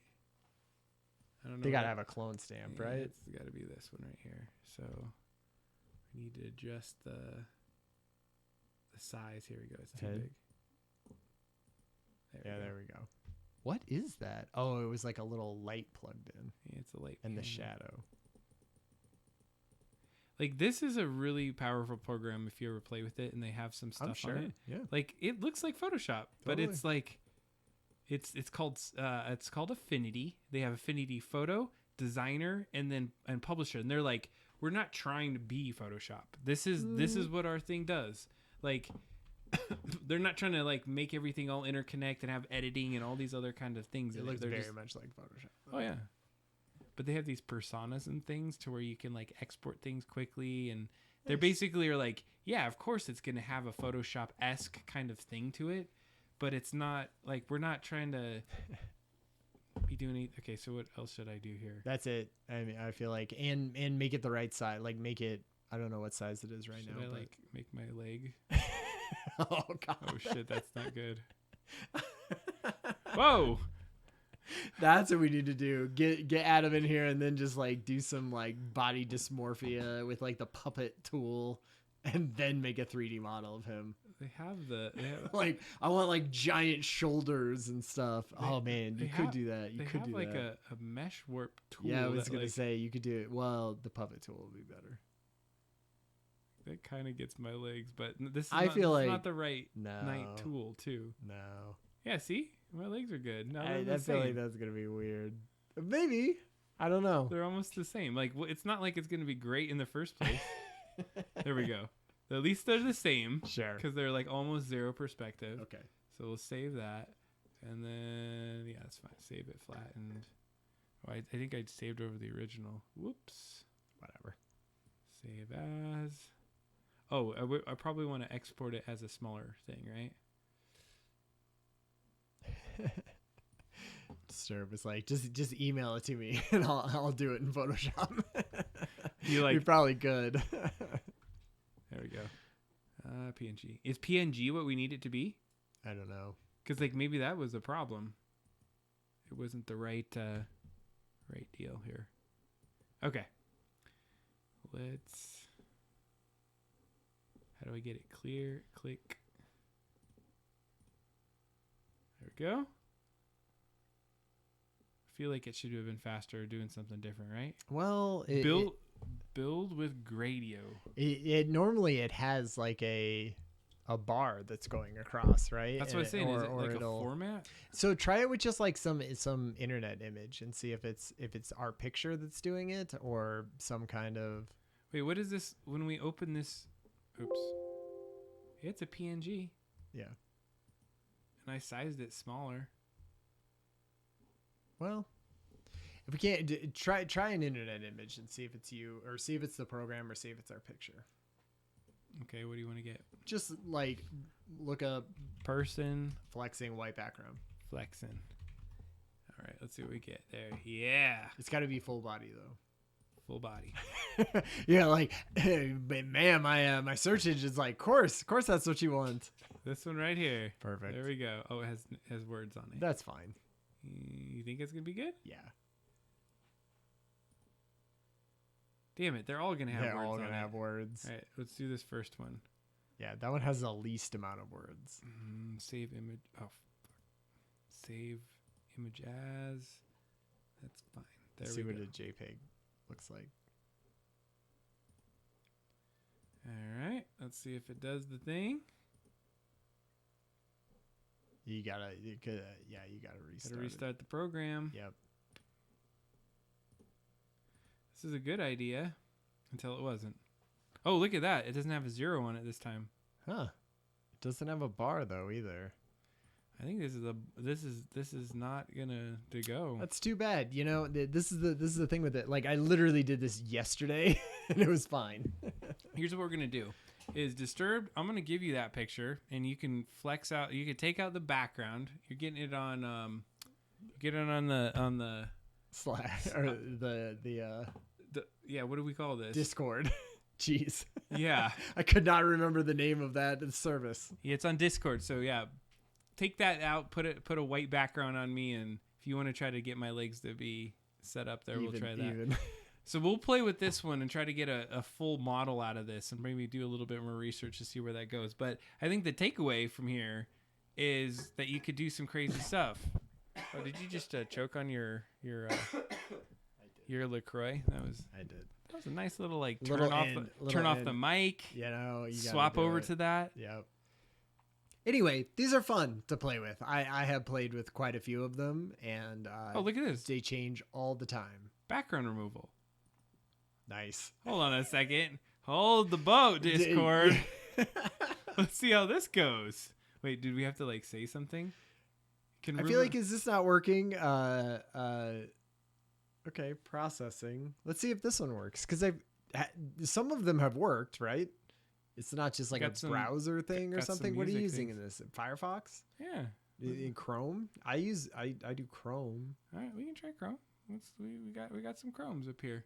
I don't know. They gotta have a clone stamp, right? It's got to be this one right here. So we need to adjust the size. Here we go. It's too big. There we go. What is that? Oh, it was like a little light plugged in. Yeah, it's a light. And the shadow. Like, this is a really powerful program if you ever play with it and they have some stuff on it. Yeah. Like, it looks like Photoshop, but it's like it's called Affinity. They have Affinity Photo, Designer, and Publisher. And they're like, we're not trying to be Photoshop. This is what our thing does. Like, they're not trying to like make everything all interconnect and have editing and all these other kind of things. It looks very much like Photoshop. Oh yeah. But they have these personas and things to where you can like export things quickly, and they basically are like, yeah, of course it's going to have a Photoshop-esque kind of thing to it, but it's not like, we're not trying to be doing it. Okay, so what else should I do here? That's it. I mean, I feel like, and make it the right size. Like, make it, I don't know what size it is right now. Should I like make my leg? Oh God. Oh shit, that's not good. Whoa. That's what we need to do. Get Adam in here and then just like do some like body dysmorphia with like the puppet tool, and then make a 3D model of him. They have like, I want like giant shoulders and stuff. Oh man, you could do that. You could do like that. a mesh warp tool. Yeah, I was gonna say you could do it. Well, the puppet tool would be better. That kind of gets my legs, but this is not the right night tool too. No. Yeah, see? My legs are good. No, I feel like that's going to be weird. Maybe. I don't know. They're almost the same. Like, it's not like it's going to be great in the first place. There we go. At least they're the same. Sure. Because they're like almost zero perspective. Okay. So we'll save that. And then, yeah, that's fine. Save it flattened. Oh, I think I saved over the original. Whoops. Whatever. Save as. Oh, I probably want to export it as a smaller thing, right? Disturb is like, just email it to me and I'll do it in Photoshop. You're probably good. There we go. PNG. Is PNG what we need it to be? I don't know. Because like maybe that was a problem. It wasn't the right deal here. Okay. Let's. How do I get it clear? Click. There we go. I feel like it should have been faster doing something different, right? Well, build with Gradio. It normally it has like a bar that's going across, right? That's what I'm saying. Is it like a format? So try it with just like some internet image and see if it's our picture that's doing it or some kind of. Wait, what is this? When we open this, oops, it's a PNG. Yeah. And I sized it smaller. Well, if we can't try an internet image and see if it's you, or see if it's the program, or see if it's our picture. Okay, what do you want to get? Just like look up person flexing white background. Flexing. All right, let's see what we get there. Yeah, it's got to be full body though. Full body. Yeah, like, hey, man, my search engine's like, course that's what you want. This one right here. Perfect. There we go. Oh, it has words on it. That's fine. You think it's gonna be good? Yeah. Damn it, they're all gonna have words. They're all gonna have words. All right, let's do this first one. Yeah, that one has the least amount of words. Save image. Oh, fuck. Save image as. That's fine. There we go. See what a JPEG looks like. All right, let's see if it does the thing. You gotta restart. Gotta restart the program. Yep. This is a good idea until it wasn't. Oh, look at that! It doesn't have a 0 on it this time. Huh? It doesn't have a bar though either. I think this is not gonna go. That's too bad. You know, this is the thing with it. Like, I literally did this yesterday and it was fine. Here's what we're gonna do: is Disturbed. I'm gonna give you that picture, and you can flex out. You can take out the background. You're getting it on. Get it on the Slack or the yeah. What do we call this? Discord. Jeez. Yeah. I could not remember the name of that service. Yeah, it's on Discord. So yeah. Take that out, put a white background on me, and if you want to try to get my legs to be set up there. We'll try that. So we'll play with this one and try to get a full model out of this and maybe do a little bit more research to see where that goes. But I think the takeaway from here is that you could do some crazy stuff. Oh, did you just choke on your LaCroix? I did. That was a nice little like turn off the mic. You know, you swap over to that. Yep. Anyway, these are fun to play with. I have played with quite a few of them, and oh, look at this. They change all the time. Background removal. Nice. Hold on a second. Hold the boat, Discord. Let's see how this goes. Wait, did we have to like say something? I feel like, is this not working? Okay, processing. Let's see if this one works, because some of them have worked, right? It's not just like a browser thing or something. What are you using in this? Firefox? Yeah. In Chrome? I do Chrome. All right, we can try Chrome. We got some Chromes up here.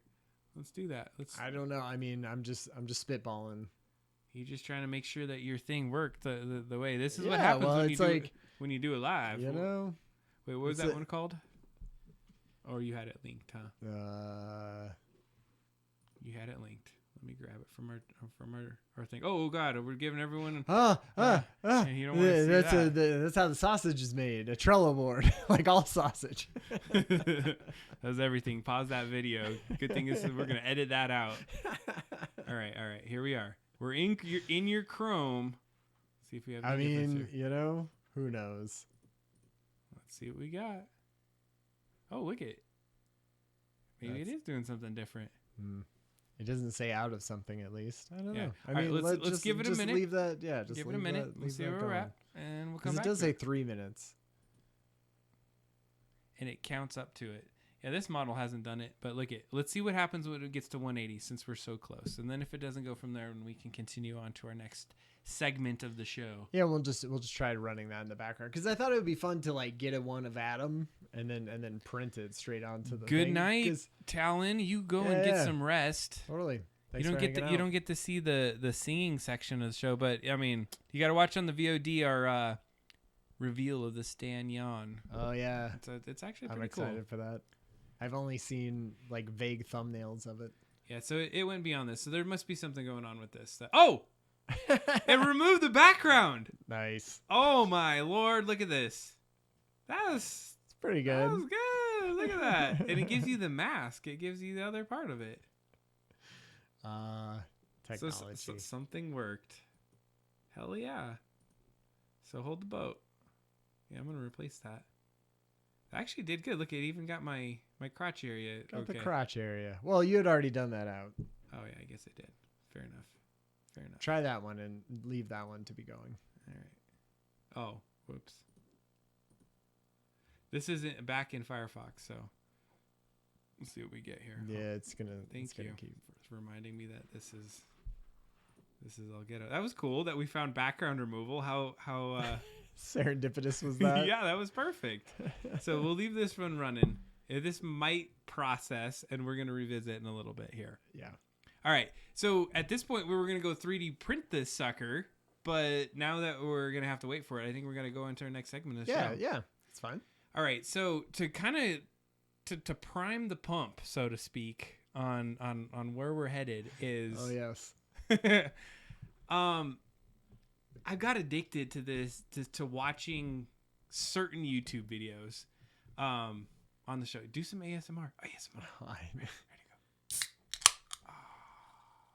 Let's do that. I don't know. I mean, I'm just spitballing. You're just trying to make sure that your thing worked the way. This is what happens when you do it live. You know. Wait, what was that one called? Or you had it linked, huh? You had it linked. Let me grab it from our thing. Oh God, we're giving everyone. You don't want to see that. That's how the sausage is made. A Trello board, like all sausage. That's everything. Pause that video. Good thing is we're gonna edit that out. All right. Here we are. We're in your Chrome. Let's see if we have. I mean, you know, who knows? Let's see what we got. Oh, look it. Maybe it is doing something different. It doesn't say out of something, at least. I don't know. I mean, let's give it a minute. Leave that. Yeah, just give it a minute. We'll see where we're at, and we'll come back. It does say 3 minutes, and it counts up to it. Yeah, this model hasn't done it, but look it. Let's see what happens when it gets to 180, since we're so close. And then if it doesn't go from there, then we can continue on to our next segment of the show. Yeah, we'll just try running that in the background, because I thought it would be fun to like get a one of Adam and then print it straight onto the Good thing. night, Talon. You go and get some rest. Totally. Thanks you don't get to see the singing section of the show, but I mean, you got to watch on the VOD our reveal of the Stan Yan. Oh yeah, it's actually pretty cool. I'm excited for that. I've only seen like vague thumbnails of it. Yeah, so it went beyond this. So there must be something going on with this. Oh, it removed the background. Nice. Oh my Lord, look at this. It's pretty good. That was good. Look at that. And it gives you the mask. It gives you the other part of it. Technology. So something worked. Hell yeah. So hold the boat. Yeah, I'm gonna replace that. Actually did good. Look, it even got my crotch area. Got the crotch area. Well, you had already done that out. Oh yeah, I guess it did. Fair enough. Try that one and leave that one to be going. All right. Oh, whoops. This isn't back in Firefox, so let's see what we get here. Yeah, it's gonna. Thank you for reminding me that this is all ghetto. That was cool that we found background removal. How serendipitous was that? Yeah, that was perfect. So we'll leave this one running. This might process, and we're gonna revisit in a little bit here. Yeah. All right. So at this point, we were gonna go 3D print this sucker, but now that we're gonna have to wait for it, I think we're gonna go into our next segment of the show. Yeah, it's fine. All right. So to kind of to prime the pump, so to speak, on where we're headed is. Oh yes. I got addicted to this to watching certain YouTube videos on the show. Do some ASMR. ASMR. Ready to go.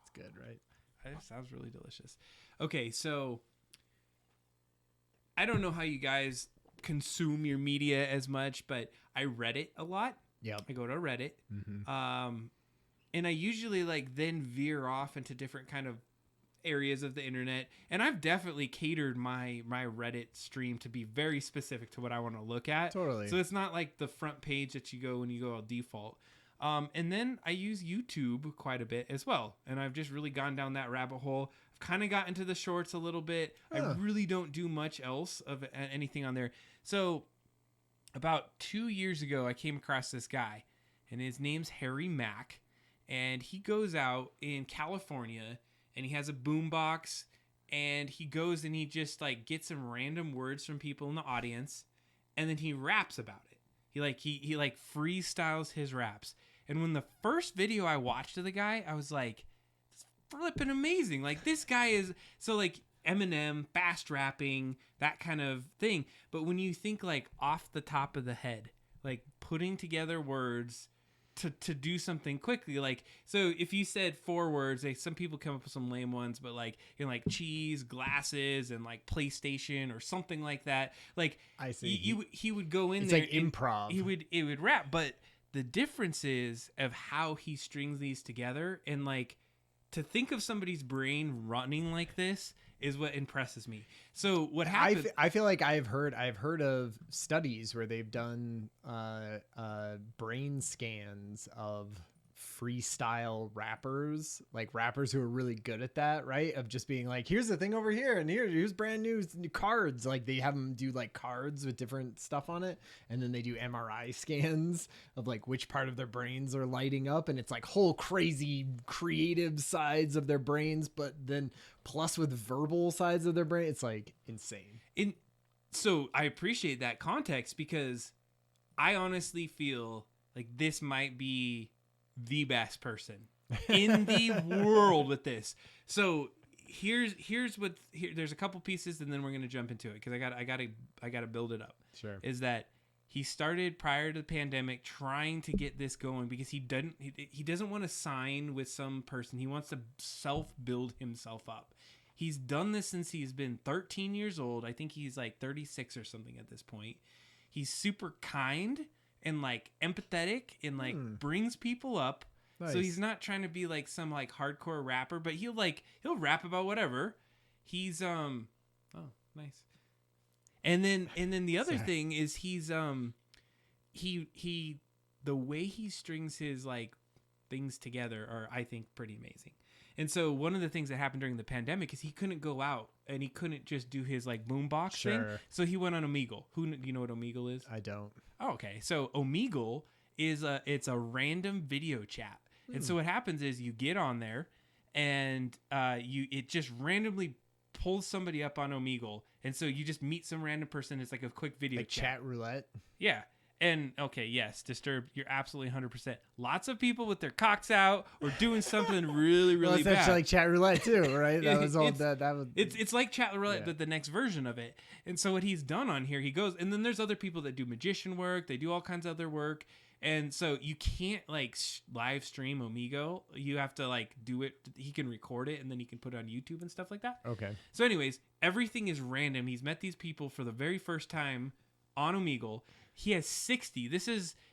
It's good, right? It sounds really delicious. Okay, so I don't know how you guys consume your media as much, but I Reddit a lot. Yeah. I go to Reddit. Mm-hmm. And I usually like then veer off into different kind of areas of the internet, and I've definitely catered my Reddit stream to be very specific to what I want to look at. Totally. So it's not like the front page that you go when you go default. And then I use YouTube quite a bit as well, and I've just really gone down that rabbit hole. I've kind of got into the shorts a little bit. I really don't do much else of anything on there. So about 2 years ago, I came across this guy, and his name's Harry Mack, and he goes out in California, and he has a boombox, and he goes and he just like gets some random words from people in the audience, and then he raps about it. He like freestyles his raps. And when the first video I watched of the guy, I was like, it's flipping amazing. Like this guy is so like Eminem, fast rapping, that kind of thing. But when you think like off the top of the head, like putting together words to do something quickly, like, so if you said 4 words, like some people come up with some lame ones, but like, you know, like cheese, glasses, and like PlayStation or something like that. Like I see. He would go in It's there like improv. It would rap, but the difference is of how he strings these together, and like to think of somebody's brain running like this is what impresses me. So what happened? I feel like I've heard of studies where they've done brain scans of freestyle rappers, like rappers who are really good at that, right? Of just being like, here's the thing over here, and here's brand new cards. Like they have them do like cards with different stuff on it, and then they do MRI scans of like which part of their brains are lighting up, and it's like whole crazy creative sides of their brains, but then plus with verbal sides of their brain, it's like insane. So I appreciate that context, because I honestly feel like this might be the best person in the world with this. So here's what there's a couple pieces, and then we're gonna jump into it, because I gotta build it up. Sure. Is that he started prior to the pandemic trying to get this going, because he doesn't want to sign with some person. He wants to self-build himself up. He's done this since he's been 13 years old. I think he's like 36 or something at this point. He's super kind and like empathetic and like brings people up. Nice. So he's not trying to be like some like hardcore rapper, but he'll rap about whatever. He's oh, nice. And then the other thing is he's he the way he strings his like things together are, I think, pretty amazing. And so one of the things that happened during the pandemic is he couldn't go out and he couldn't just do his like boombox thing. So he went on Omegle. Do you know what Omegle is? I don't. Oh, okay. So Omegle is it's a random video chat. And so what happens is you get on there and it just randomly pulls somebody up on Omegle. And so you just meet some random person. It's like a quick video like chat roulette. Yeah. And okay, yes, Disturbed, you're absolutely 100%. Lots of people with their cocks out or doing something really, really bad. It's like chat roulette too, right? That was all that was. It's like chat roulette, but the next version of it. And so what he's done on here, he goes, and then there's other people that do magician work. They do all kinds of other work. And so you can't like live stream Omegle. You have to like do it. He can record it and then he can put it on YouTube and stuff like that. Okay. So anyways, everything is random. He's met these people for the very first time on Omegle. He has 60.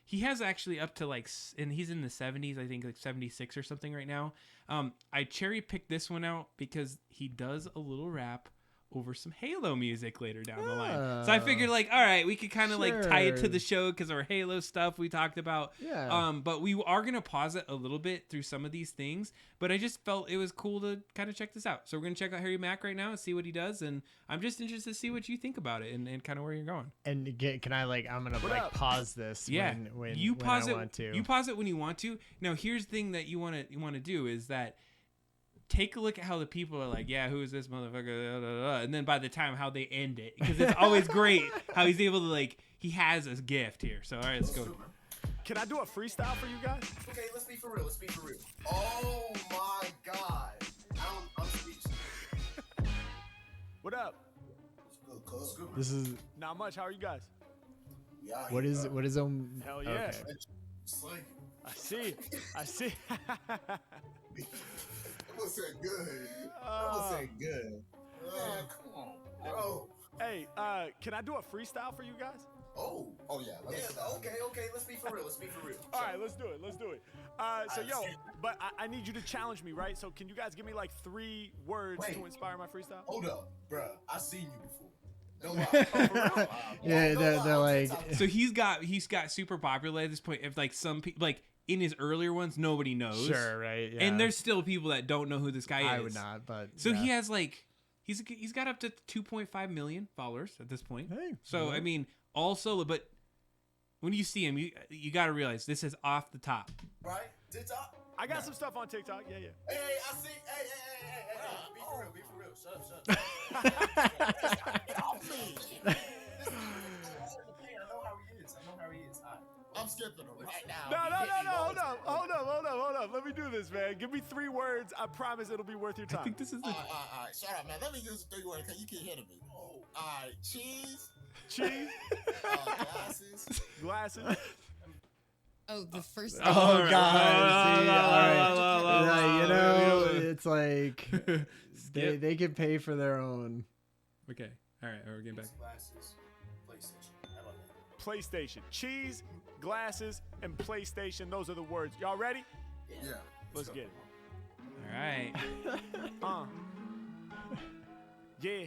He has actually up to like, and he's in the 70s, I think like 76 or something right now. I cherry picked this one out because he does a little rap over some Halo music later down the line. So I figured like, all right, we could kind of like tie it to the show because our Halo stuff we talked about. Yeah. But we are going to pause it a little bit through some of these things, but I just felt it was cool to kind of check this out. So we're going to check out Harry Mack right now and see what he does. And I'm just interested to see what you think about it and kind of where you're going. And can I like, I'm going to like pause this when you pause I it, want to. You pause it when you want to. Now here's the thing that you want to do is that take a look at how the people are like, yeah, who is this motherfucker? And then by the time how they end it, because it's always great how he's able to like, he has a gift here. So all right, let's go. Can I do a freestyle for you guys? Okay, let's be for real. Oh my God, I'm speechless. What up? What's good? This is Not much. How are you guys? Yeah. what is Hell yeah. Okay. Slang. I see. That was that good. That was that good. Man, come on, bro. Hey, can I do a freestyle for you guys? Oh yeah. Okay. Let's be for real. All right, let's do it. So yo, but I need you to challenge me, right? So can you guys give me like 3 words to inspire my freestyle? Hold up, bro. I've seen you before. Don't lie. Yeah, they're like. So he's got super popular at this point. If like some people like in his earlier ones, nobody knows. Sure, right. Yeah. And there's still people that don't know who this guy is. I would not, but so he has like he's got up to 2.5 million followers at this point. Hey, so I mean, all solo, but when you see him, you got to realize this is off the top. Right? TikTok? I got some stuff on TikTok. Yeah. Hey, I see. Hey. Be for real. Shut up. Get off me. I know how he is. I'm skipping them right now. No. Hold up. Let me do this, man. Give me 3 words. I promise it'll be worth your time. I think this is the... All right. Shut up, man. Let me use 3 words because you keep hitting me. All right. Cheese. Glasses. Oh, the first. Oh, God. See, all right. You know, it's like they can pay for their own. Okay. All right. We're getting back. Glasses. PlayStation. How about that? PlayStation. Cheese, glasses, and PlayStation. Those are the words. Y'all ready? Yeah. Let's get it. All right. Yeah.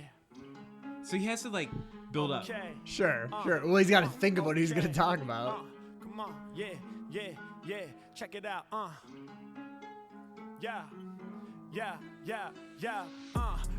So he has to like build up. Okay. Sure. Well, he's got to think about what he's going to talk about. Come on. Yeah. Check it out. Yeah.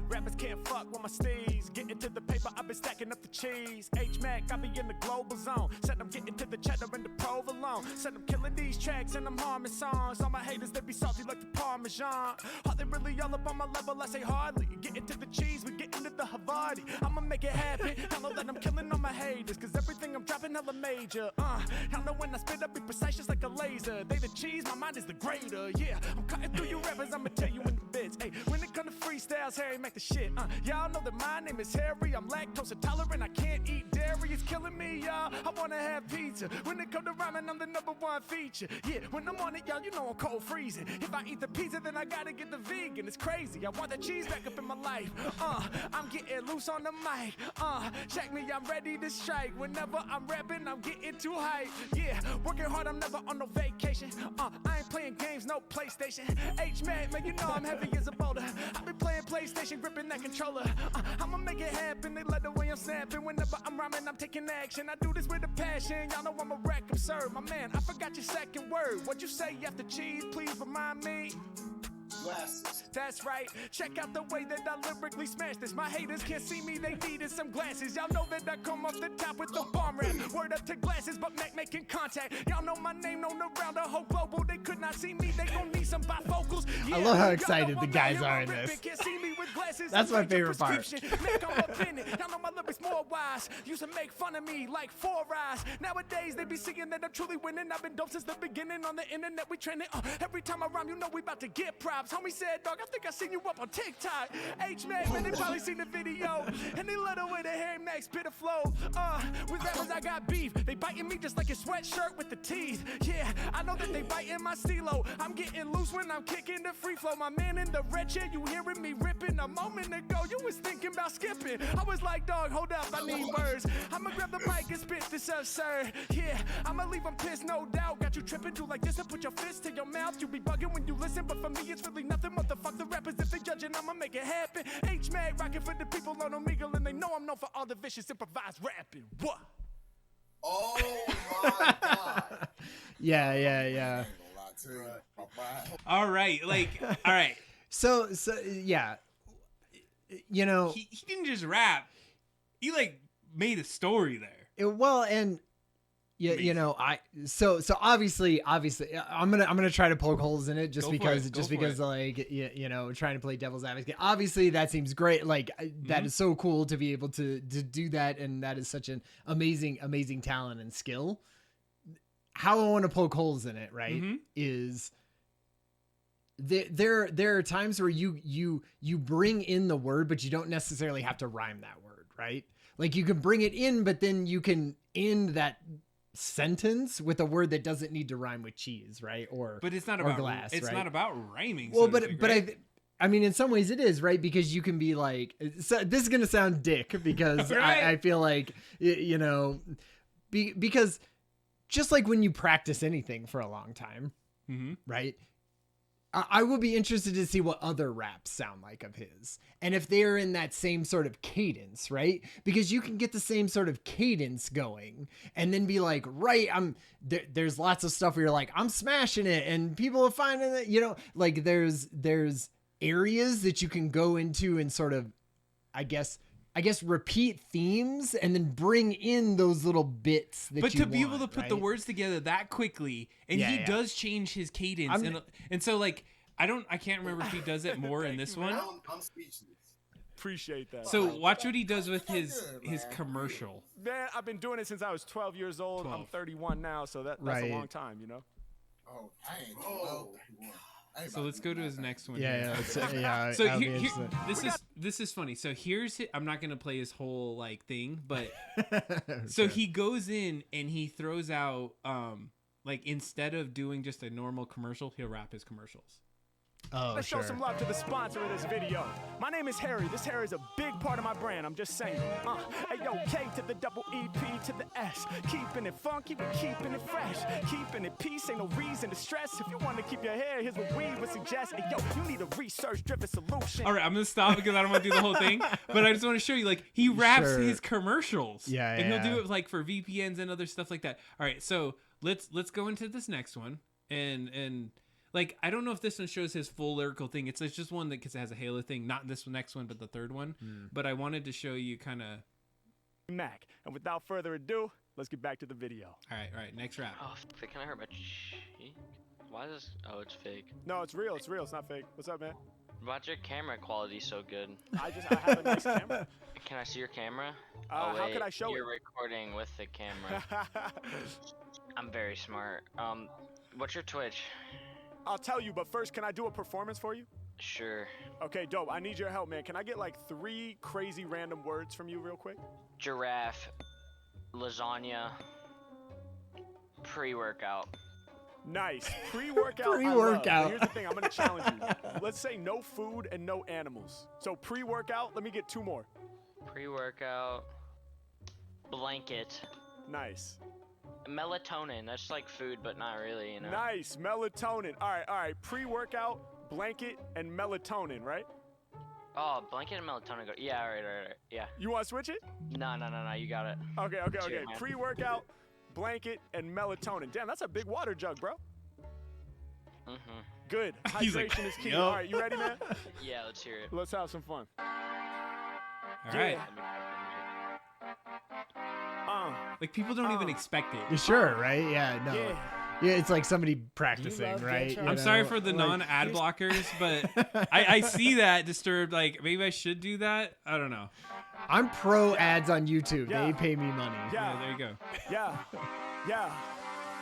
Rappers can't fuck with my steez. Getting to the paper, I've been stacking up the cheese. H-Mac, I be in the global zone. Said I'm getting to the cheddar and the provolone. Said I'm killing these tracks and I'm harming songs. All my haters, they be salty like the Parmesan. Are they really all up on my level? I say hardly. Getting to the cheese, we getting to the Havarti. I'ma make it happen. Y'all know that I'm killing all my haters. Cause everything I'm dropping hella major. Y'all know when I spit up, be precise just like a laser. They the cheese, my mind is the grater. Yeah, I'm cutting through you rappers, I'ma tell you in the bits. Hey, when it come to freestyles, Harry make the shit. Y'all know that my name is Harry. I'm lactose intolerant. I can't eat dairy. It's killing me, y'all. I wanna have pizza. When it come to rhyming, I'm the #1 feature. Yeah, when I'm on it, y'all, you know I'm cold freezing. If I eat the pizza, then I gotta get the vegan. It's crazy. I want the cheese back up in my life. I'm getting loose on the mic. Check me, I'm ready to strike. Whenever I'm rapping, I'm getting too hype. Yeah, working hard, I'm never on no vacation. I ain't playing games, no PlayStation. H-Man, man, you know I'm heavy as a boulder. I've been playing PlayStation, gripping that controller. I'ma make it happen. They love the way I'm snapping. Whenever I'm rhyming, I'm taking action. I do this with a passion. Y'all know I'm a wreck, absurd. My man, I forgot your second word. What'd you say after cheese? Please remind me. Glasses. That's right. Check out the way that I lyrically smash this. My haters can't see me, they needed some glasses. Y'all know that I come off the top with the bomb rap. Word up to glasses, but making contact. Y'all know my name known around the whole global. They could not see me, they gon' need some bifocals. Yeah, I love how excited the guys are in this. Can't see me with glasses. That's my favorite part. Y'all know my lyrics more wise. Used to make fun of me like 4 eyes. Nowadays they be seeing that I'm truly winning. I've been dope since the beginning on the internet. We trending. Every time I rhyme, you know we about to get props. Homie said, dog, I think I seen you up on TikTok. H-Man, man, they probably seen the video. And they love the way the hair Max spit a flow. With rappers I got beef. They biting me just like a sweatshirt with the teeth. Yeah, I know that they biting my stilo. I'm getting loose when I'm kicking the free flow. My man in the red chair, you hearing me ripping. A moment ago, you was thinking about skipping. I was like, dog, hold up, I need words. I'ma grab the mic and spit this absurd. Yeah, I'ma leave them pissed, no doubt. Got you tripping, do like this and put your fist to your mouth. You be bugging when you listen, but for me it's really nothing. Motherfuck the rappers if they judging, I'ma make it happen. H-Mag rocking for the people on Omegle, and they know I'm known for all the vicious improvised rapping. What? Oh my God. Yeah. All right, all right. So yeah, you know, he didn't just rap. He like made a story there. Yeah, you know, so obviously I'm gonna try to poke holes in it just because like you know, trying to play devil's advocate. Obviously that seems great. Like that is so cool to be able to do that, and that is such an amazing talent and skill. How I want to poke holes in it, right, is there are times where you bring in the word, but you don't necessarily have to rhyme that word, right? Like you can bring it in, but then you can end that sentence with a word that doesn't need to rhyme with cheese, right? But it's not or about glass. It's right? not about rhyming. Well, so to speak, right? I mean, in some ways it is, right? Because you can be like, so this is gonna sound dick because right. I feel like you know, because just like when you practice anything for a long time, right? I will be interested to see what other raps sound like of his. And if they're in that same sort of cadence, right? Because you can get the same sort of cadence going and then be like, right, there's lots of stuff where you're like, I'm smashing it and people are finding it, you know, like there's areas that you can go into and sort of, I guess repeat themes and then bring in those little bits that but you to be want, able to put right? the words together that quickly, and he does change his cadence, and so like I can't remember if he does it more in this one. I'm speechless. Appreciate that. So watch what he does with That's his good, his man. commercial. Man, I've been doing it since I was 12 years old. 12. I'm 31 now, so that's Right. a long time, you know? Oh, dang. Oh. So let's go to his next one. Yeah, here. yeah, it's, yeah. So I'll be here, interested. this is funny. So here's I'm not gonna play his whole like thing, but so he goes in and he throws out like instead of doing just a normal commercial, he'll wrap his commercials. Oh, Let's sure. show some love to the sponsor of this video. My name is Harry. This hair is a big part of my brand. I'm just saying. Hey, yo, K to the double EP to the S. Keeping it funky, but keeping it fresh. Keeping it peace, ain't no reason to stress. If you want to keep your hair, here's what we would suggest. Hey, yo, you need a research-driven solution. All right, I'm gonna stop because I don't want to do the whole thing, but I just want to show you like he wraps Sure. his commercials. Yeah, and he'll do yeah. it like for VPNs and other stuff like that. All right, so let's go into this next one and. Like, I don't know if this one shows his full lyrical thing. It's just one that cause it has a Halo thing. Not this next one, but the third one. But I wanted to show you kind of... Mac. And without further ado, let's get back to the video. All right. Next rap. Oh, can I hurt my cheek? Why is this? Oh, it's fake. No, it's real. It's real. It's not fake. What's up, man? Why's your camera quality so good? I have a nice camera. Can I see your camera? How could I show You're it? recording with the camera. I'm very smart. What's your Twitch? I'll tell you, but first, can I do a performance for you? Sure. Okay, dope. I need your help, man. Can I get like 3 crazy random words from you real quick? Giraffe, lasagna, pre-workout. Nice. Pre-workout. I love. Pre-workout. But here's the thing. I'm going to challenge you. Let's say no food and no animals. So pre-workout, let me get 2 more. Pre-workout, blanket, Nice. melatonin. That's like food, but not really, you know. Nice. Melatonin. All right. Pre-workout, blanket, and melatonin, right? Oh, blanket and melatonin. Yeah, all right. Yeah. You want to switch it? No. You got it. Okay. Cheers, man. Pre-workout, blanket, and melatonin. Damn, that's a big water jug, bro. Mhm. Good. He's like, Hydration is key. yup. All right, you ready, man? Yeah, let's hear it. Let's have some fun. All right. Like people don't even expect it. You sure, right? Yeah, no. Yeah. Yeah, it's like somebody practicing, love right? Voltron? You I'm know, sorry for the like- non-ad blockers, but I see that disturbed. Like maybe I should do that. I don't know. I'm pro ads on YouTube. Yeah. They pay me money. Yeah, there you go. Yeah.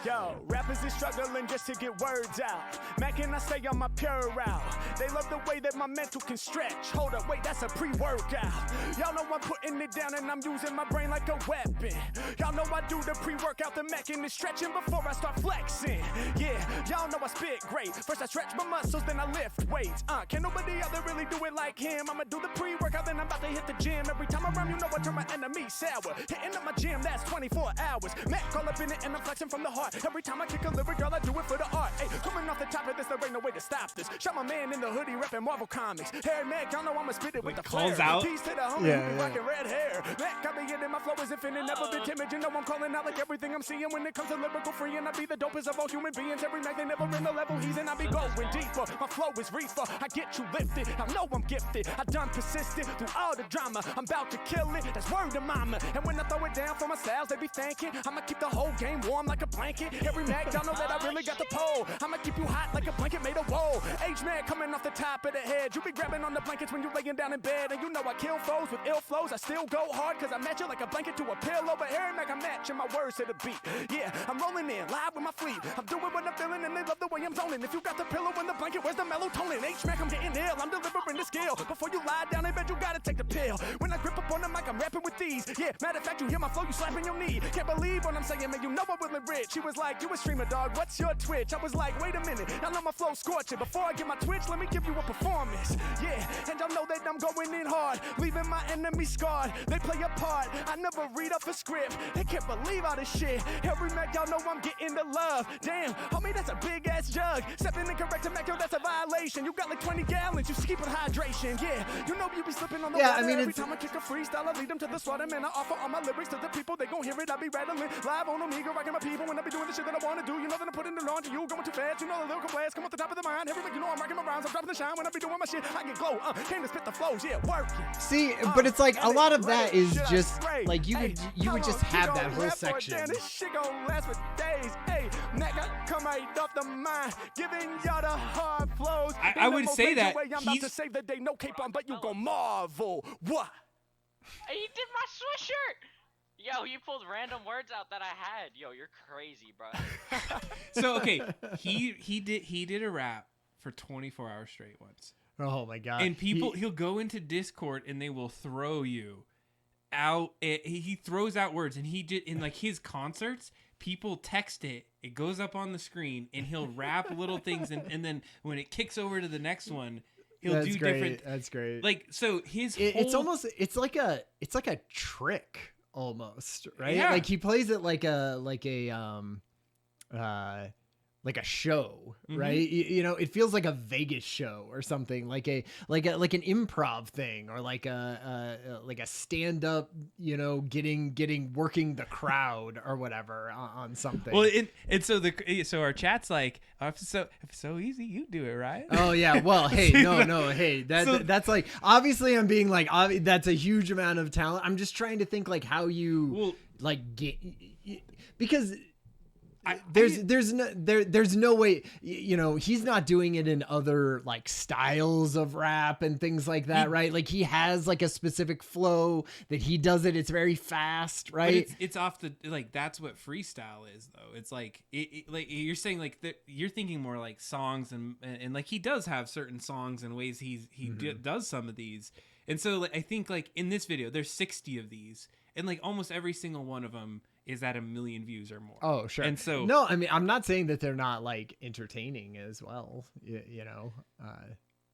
Yo, rappers is struggling just to get words out. Man, can I stay on my pure route? They love the way that my mental can stretch. Hold up, wait, that's a pre-workout. Y'all know I'm putting it down and I'm using my brain like a weapon. Y'all know I do the pre-workout, the macking and stretching before I start flexing. Yeah, y'all know I spit great. First I stretch my muscles, then I lift weights. Can nobody out there really do it like him? I'ma do the pre-workout, then I'm about to hit the gym. Every time I run, you know I turn my enemy sour. Hitting up my gym, that's 24 hours. Mac all up in it and I'm flexing from the heart. Every time I kick a lyric, girl, I do it for the art. Hey, coming off the top of this, there ain't no way to stop this. Shot my man in the hoodie, repping Marvel Comics. Hey, Mac, y'all know I'ma spit it with the calls flair. out? Peace to the homie Yeah, who be yeah. rocking red hair. Mac got me in my flow is infinite, never been timid. You know I'm calling out like everything I'm seeing when it comes to lyrical free. And I be the dopest of all human beings. Every Mac, they never in the level he's in. I be going deeper. My flow is reefer. I get you lifted. I know I'm gifted. I done persistent through all the drama. I'm about to kill it. That's word to mama. And when I throw it down for my styles, they be thanking. I'ma keep the whole game warm like a blanket. Every Mac, y'all know that I really got the pole. I'ma keep you hot like a blanket made of wool. H-Man coming off the top of the head. You be grabbing on the blankets when you laying down in bed. And you know I kill foes with ill flows. I still go hard cause I match it like a blanket to a pillow. But Harry Mac, I'm matching my words to the beat. Yeah, I'm rolling in live with my fleet. I'm doing what I'm feeling and they love the way I'm zoning. If you got the pillow and the blanket, where's the melatonin? H-Mac, I'm getting ill. I'm delivering the skill. Before you lie down in bed, you gotta take the pill. When I grip up on the mic, I'm rapping with these. Yeah, matter of fact, you hear my flow, you slapping your knee. Can't believe what I'm saying, man. You know I'm really rich. She was like, you a streamer, dog. What's your Twitch? I was like, wait a minute. Y'all know my flow scorching. Before I get my Twitch, let me give you a performance. Yeah, and y'all know that I'm going in hard, leaving my enemy scarred. They play a part. I never read up a script. They can't believe all this shit. Every Mac, y'all know I'm getting the love. Damn, homie, that's a big ass jug. Stepping incorrect to Mac, yo, that's a violation. You got like 20 gallons. You skip with hydration. Yeah, you know you be slipping on the Yeah, water. I mean, Every it's- time I kick a freestyle, I lead them to the slaughter. Man, I offer all my lyrics to the people. They gon' hear it. I be rattling live on Omega, rocking my people when I be doing doing the shit that I wanna do. You know that I'm putting the laundry. You going too fast. You know the lyrical blast come off the top of the mind. Every week, you know I'm rocking my rhymes. I'm dropping the shine when I be doing my shit. I get glow. Came to spit the flows. Yeah, work it. See, but it's like a lot of that is just like you would just have that whole section. This shit gon' last for days. Hey, Mac, I come right off the mind, giving y'all the hard flows. I would say that I'm about to save the day. No cape on, but you gon' marvel. What? He did my sweatshirt. Yo, you pulled random words out that I had. Yo, you're crazy, bro. So okay, he did a rap for 24 hours straight once. Oh my god! And he'll go into Discord and they will throw you out. He throws out words, and he did in like his concerts. People text it. It goes up on the screen, and he'll rap little things, and then when it kicks over to the next one, he'll do different. That's great. Like so, it's almost like a trick almost, right? Yeah. Like he plays it like a show, right? You know, it feels like a Vegas show or something, like an improv thing, or like a stand up, you know, working the crowd or whatever on something. Well, and so our chat's like, oh, if it's so easy, you do it, right? Oh yeah. Well, hey, no, hey, that's like, obviously I'm being like, that's a huge amount of talent. I'm just trying to think like how you like get, because there's no way, you know, he's not doing it in other like styles of rap and things like that, right? Like he has like a specific flow that he does it. It's very fast, right? But it's off the, like, that's what freestyle is though. It's like like you're saying, like you're thinking more like songs and like he does have certain songs and ways he does some of these. And so like, I think like in this video there's 60 of these, and like almost every single one of them is at 1 million views or more. Oh, sure. And so no, I mean, I'm not saying that they're not like entertaining as well, you know.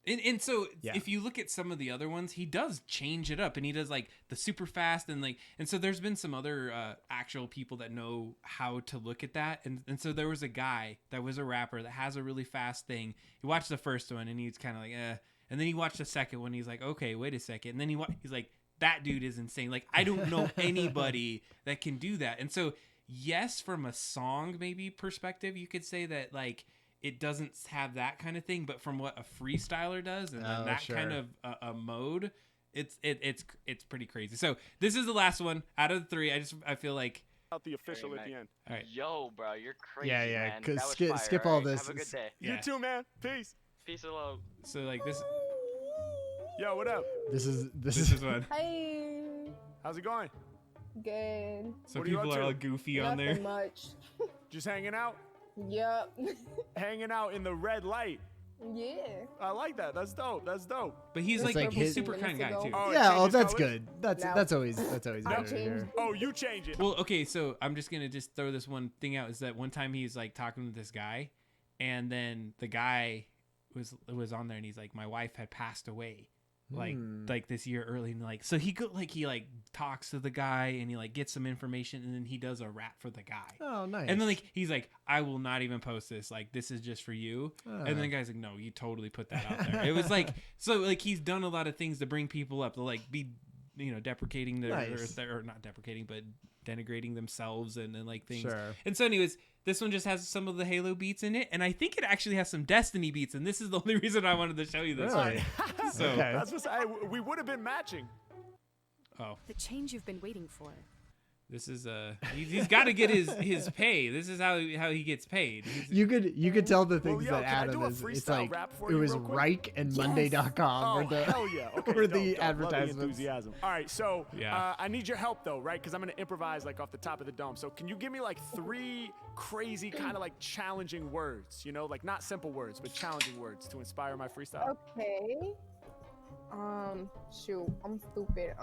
And so yeah. If you look at some of the other ones, he does change it up, and he does like the super fast and so there's been some other actual people that know how to look at that. And so there was a guy that was a rapper that has a really fast thing. He watched the first one and he's kind of like, and then he watched the second one. He's like, okay, wait a second. And then he's like, that dude is insane. Like, I don't know anybody that can do that. And so, yes, from a song maybe perspective, you could say that like it doesn't have that kind of thing. But from what a freestyler does and then that kind of a mode, it's pretty crazy. So this is the last one out of the 3. I feel like Out the official at the end. all right. Yo, bro, you're crazy, Yeah, man. because That was skip fire, all alright? this. Have a good day. Yeah. You too, man. Peace. Peace and love. So like this Yo, what up? This is one. Hi. How's it going? Good. So What are you people up are to? all goofy on Nothing there. much. Just hanging out? Yep. Hanging out in the red light. Yeah. I like that. That's dope. That's dope. But he's It's like, like he's his- super kind guy too. Oh, it yeah. Oh, changes that's colors? good. That's No. always I better changed. to hear. Oh, you change it. Well, okay, so I'm just gonna throw this one thing out. Is that one time he's like talking to this guy, and then the guy was on there, and he's like, my wife had passed away, like this year early, and like so he talks to the guy, and he like gets some information, and then he does a rap for the guy. Oh, nice. And then like he's like, I will not even post this. Like this is just for you. And then the guy's like, no, you totally put that out there. It was like so like he's done a lot of things to bring people up, to like be, you know, deprecating or not deprecating, but denigrating themselves and like things. Sure. And so anyways, this one just has some of the Halo beats in it, and I think it actually has some Destiny beats, and this is the only reason I wanted to show you this. Really? So Okay. That's what we would have been matching. oh, The change you've been waiting for. this is he's got to get his pay. This is how he gets paid. You could tell the things yo, that can I Adam do a is. It's freestyle like rap for it you was real quick? Reich and Monday.com Oh, or the hell yeah. Okay, or dope, the dope. Love advertisements. enthusiasm. All right, so Yeah. I need your help though, right? Because I'm gonna improvise like off the top of the dome. So can you give me like 3 crazy kind of like challenging words? You know, like not simple words, but challenging words to inspire my freestyle. Okay. Shoot, I'm stupid.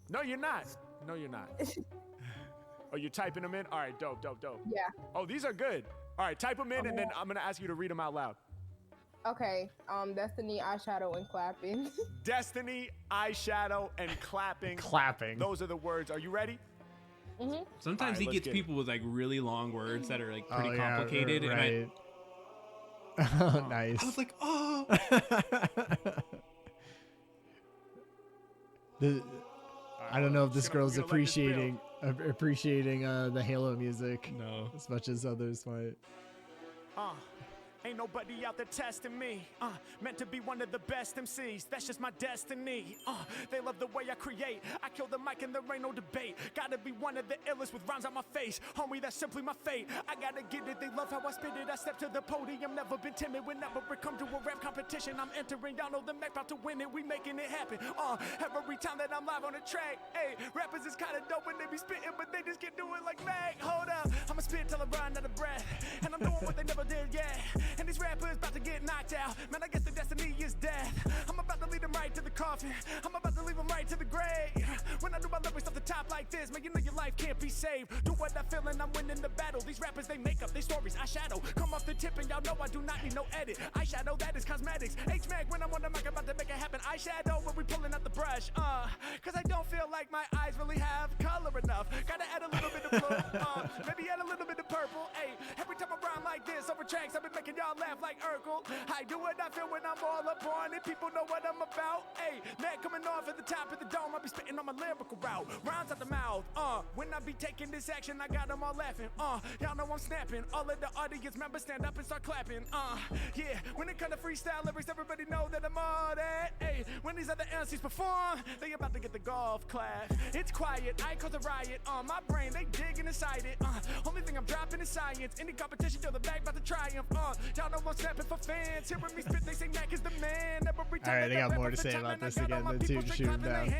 No, you're not. No, you're not. Oh, you're typing them in? All right, dope. Yeah. Oh, these are good. All right, type them in, and then I'm gonna ask you to read them out loud. Okay. Destiny, eyeshadow, and clapping. Destiny, eyeshadow, and clapping. Clapping. Those are the words. Are you ready? Sometimes Alright, he let's gets get it. people with like really long words that are like Oh, pretty yeah, complicated. And right. Oh, nice. I was like, oh. I don't know if this We're girl's gonna let this build. appreciating. appreciating the Halo music. No. As much as others might. Ain't nobody out there testing me. Meant to be one of the best MCs. That's just my destiny. They love the way I create. I kill the mic and there ain't no debate. Gotta be one of the illest with rhymes on my face. Homie, that's simply my fate. I gotta get it. They love how I spit it. I step to the podium. Never been timid. Whenever it come to a rap competition, I'm entering. Y'all know the Mac about to win it. We making it happen. Every time that I'm live on the track. Hey, rappers is kinda dope when they be spitting, but they just can't do it like Mac. Hold up. I'ma spit till I run out of breath. And I'm doing what they never did yet. And these rappers about to get knocked out. Man, I guess the destiny is death. I'm about to lead them right to the coffin. I'm about to leave them right to the grave. When I do my lyrics off the top like this, man, you know your life can't be saved. Do what I feel and I'm winning the battle. These rappers, they make up their stories. I shadow. Come off the tip and y'all know I do not need no edit. I shadow, that is cosmetics. H-Mac, when I'm on the mic, I'm about to make it happen. I shadow when we pulling out the brush. Cause I don't feel like my eyes really have color enough. Gotta add a little bit of blue. Maybe add a little bit of purple. Hey, every time I rhyme like this over tracks, I've been making y'all laugh like Urkel. I do what I feel when I'm all up on it. People know what I'm about. Hey, Matt coming off at the top of the dome. I be spitting on my lyrical route. Rounds out the mouth. When I be taking this action, I got them all laughing. Y'all know I'm snapping. All of the audience members stand up and start clapping. Yeah, when it comes to freestyle lyrics, everybody know that I'm all that. Hey, when these other MCs perform, they about to get the golf clap. It's quiet, I cause a riot. My brain, they digging inside it. Only thing I'm dropping is science. Any competition, you're the bag about to triumph. Y'all know I'm snapping for fans. Hearing me spit, they say Mac is the man. Every time All right, I got more to say about this again than to shoot him down.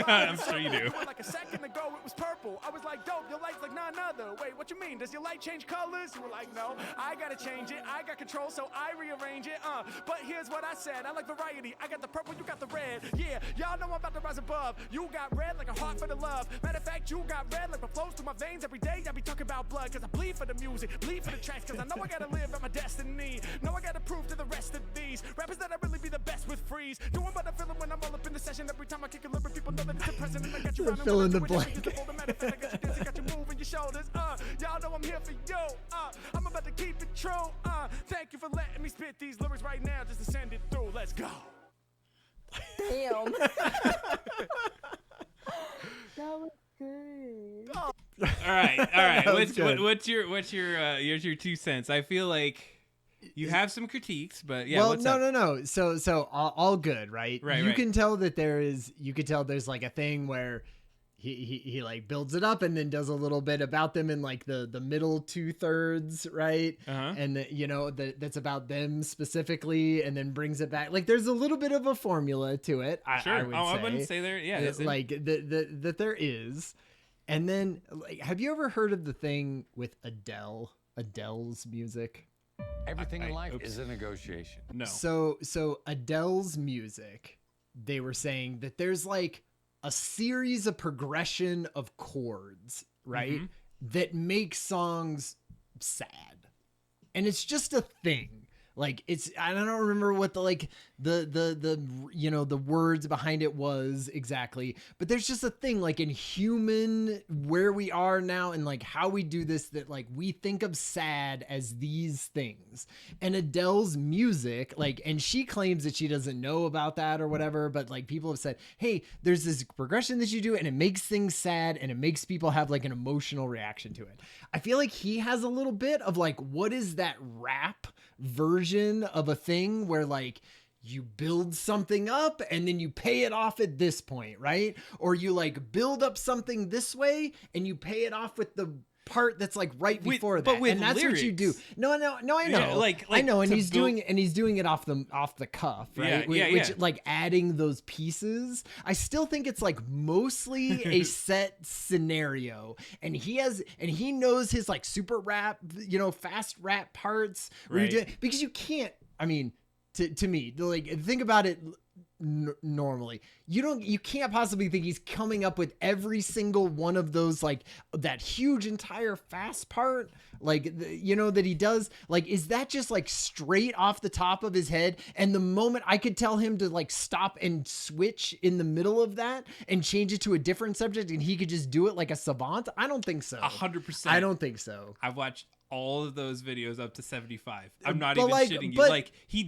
I'm sure you do. Like a second ago, it was purple. I was like, dope, your light's like none other. Wait, what you mean? Does your light change colors? You were like, no, I gotta change it. I got control, so I rearrange it. But here's what I said. I like variety. I got the purple, you got the red. Yeah, y'all know I'm about to rise above. You got red like a heart for the love. Matter of fact, you got red like what flows through my veins every day. I be talking about blood, cause I bleed for the music, bleed for the tracks, cause I know I gotta live at my destiny. Know I gotta prove to the rest of these rappers that I really be the best with freeze. Doing what I feel when I'm all up in the session. Every time I kick a lyric, people know that it's the present. And I got you running fill in the with blank. I got you dancing, got you moving your shoulders. Y'all know I'm here for you. I'm about to keep it true. Thank you for letting me spit these lyrics right now just to send it through. Let's go. Damn. That was good. All right. That was good. What's your 2 cents? I feel like you have some critiques, but yeah. Well, what's up? no. So all good, right? Right. You can tell that there's like a thing where he like builds it up and then does a little bit about them in like the middle 2/3, right? And that's about them specifically, and then brings it back. Like there's a little bit of a formula to it. Sure. I would say. I wouldn't say there. Yeah. That's like that there is. And then, like, have you ever heard of the thing with Adele's music? Everything in life is a negotiation. No. So Adele's music, they were saying that there's like a series of progression of chords, right? Mm-hmm. That make songs sad. And it's just a thing. Like I don't remember what the words behind it was exactly, but there's just a thing like in human where we are now and like how we do this, that like we think of sad as these things. And Adele's music, like, and she claims that she doesn't know about that or whatever, but like people have said, hey, there's this progression that you do and it makes things sad and it makes people have like an emotional reaction to it. I feel like he has a little bit of like, what is that rap version of a thing where like you build something up and then you pay it off at this point, right? Or you like build up something this way and you pay it off with the part that's like right before that. But with and that's lyrics. what you do. No, I know. Yeah, like I know, and to he's doing it off the cuff, right? Which yeah. adding those pieces. I still think it's like mostly a set scenario, and he knows his like super rap, fast rap parts, Right. Because you can't. I mean, to me, like think about it. Normally you can't possibly think he's coming up with every single one of those, like that huge entire fast part, like that he does. Like, is that just like straight off the top of his head? And the moment I could tell him to like stop and switch in the middle of that and change it to a different subject and he could just do it like a savant? I don't think so. 100%. I don't think so. I've watched all of those videos up to 75. I'm not But even like- shitting you. but Like he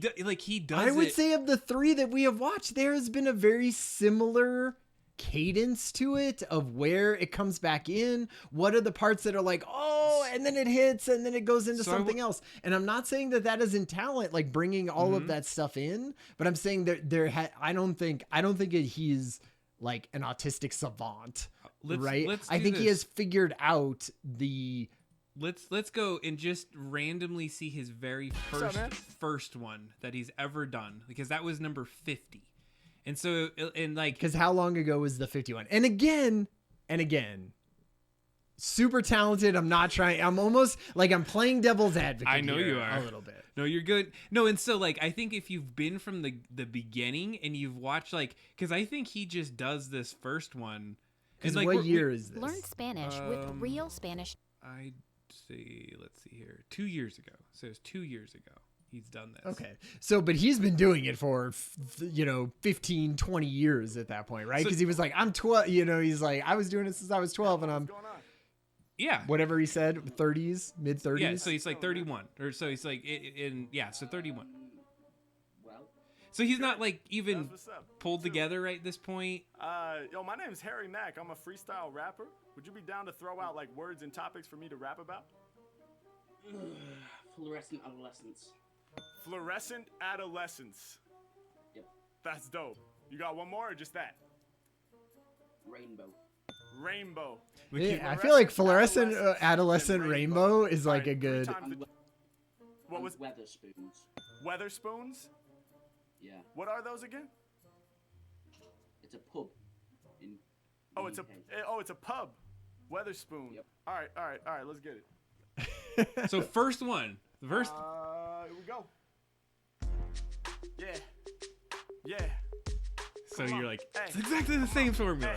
does. I would it. say of the three that we have watched, there has been a very similar cadence to it of where it comes back in. What are the parts that are like, oh, and then it hits and then it goes into something else. And I'm not saying that isn't talent, like bringing all of that stuff in, but I'm saying that I don't think he's like an autistic savant, right? I think he has figured out the. Let's go and just randomly see his very first one that he's ever done, because that was number 50. And so, and like, because how long ago was the 51? And again, super talented. I'm not trying. I'm almost like I'm playing devil's advocate. I know you are a little bit. No, you're good. No, and so like I think if you've been from the beginning and you've watched like, because I think he just does this first one. Because like, what year is this? Learn Spanish with real Spanish. I'd say, let's see here, 2 years ago. So it was 2 years ago. He's done this. Okay. So, but he's been doing it for, 15, 20 years at that point, right? Because he was like, I'm 12, he's like, I was doing it since I was 12 and I'm, whatever he said, 30s, mid 30s. Yeah. So he's like 31 or so he's like so 31. So he's not like even pulled together right at this point. Yo, my name's Harry Mack. I'm a freestyle rapper. Would you be down to throw out like words and topics for me to rap about? Fluorescent adolescence. Fluorescent adolescence. Yep. That's dope. You got one more or just that? Rainbow. Yeah, I feel like fluorescent adolescent rainbow is like a good. What was Weatherspoons? Weatherspoons? Yeah. What are those again? It's a pub. It's a pub. Weatherspoon. Yep. All right. Let's get it. So first one. The first. Here we go. Yeah. So you're like, it's exactly the same formula.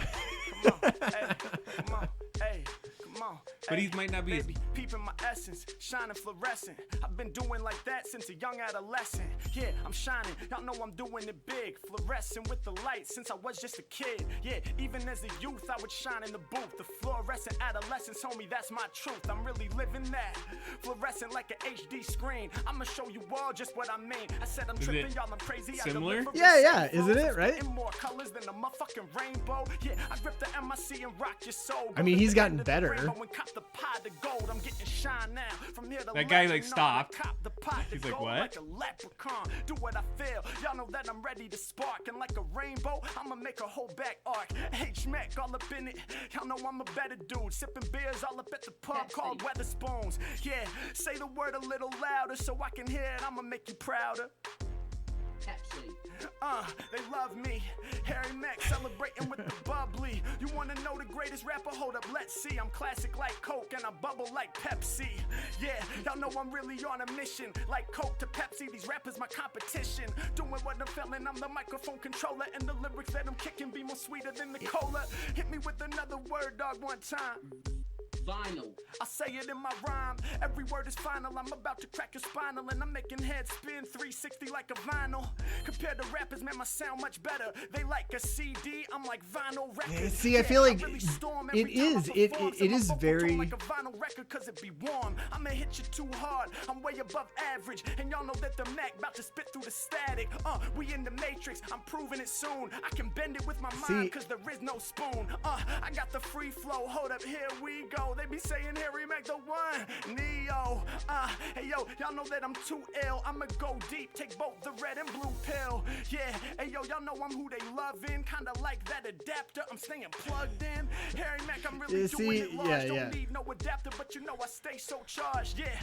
Come on. But he might not be. Baby, peeping my essence, shining fluorescent. I've been doing like that since a young adolescent. Yeah, I'm shining. Y'all know I'm doing it big. Fluorescent with the light since I was just a kid. Yeah, even as a youth, I would shine in the booth. The fluorescent adolescence, homie, that's my truth. I'm really living that. Fluorescent like an HD screen. I'ma show you all just what I mean. I said I'm tripping, y'all, I'm crazy. Similar? Yeah, isn't it, right? In more colors than a motherfucking rainbow. Yeah, I grip the MIC and rock your soul. I mean, he's gotten better. The pot of gold, I'm getting shine now. From here to that guy like stopped. He's like, what? Like a leprechaun. Do what I feel. Y'all know that I'm ready to spark. And like a rainbow, I'ma make a whole back arc. H-Mac all up in it. Y'all know I'm a better dude. Sipping beers all up at the pub called Weatherspoons. Yeah, say the word a little louder so I can hear it. I'ma make you prouder. Pepsi. They love me. Harry Mack celebrating with the bubbly. You wanna know the greatest rapper? Hold up, let's see. I'm classic like Coke and I bubble like Pepsi. Yeah, y'all know I'm really on a mission. Like Coke to Pepsi, these rappers my competition. Doing what I'm feeling, I'm the microphone controller. And the lyrics that I'm kicking be more sweeter than the cola. Hit me with another word, dog, one time. Vinyl. I say it in my rhyme. Every word is final. I'm about to crack your spinal, and I'm making heads spin 360 like a vinyl. Compared to rappers, man, my sound much better. They like a CD. I'm like vinyl record. Yeah, see, I feel like it is very. Like a vinyl record, cause it be warm. I'ma hit you too hard. I'm way above average, and y'all know that the Mac about to spit through the static. We in the Matrix. I'm proving it soon. I can bend it with my mind, cause there is no spoon. I got the free flow. Hold up, here we go. They be saying Harry Mack the one, Neo. Hey yo, y'all know that I'm too ill. I'ma go deep, take both the red and blue pill. Yeah, hey yo, y'all know I'm who they loving. Kinda like that adapter. I'm staying plugged in. Harry Mack, I'm really doing it large. Don't need no adapter, but you know I stay so charged. Yeah,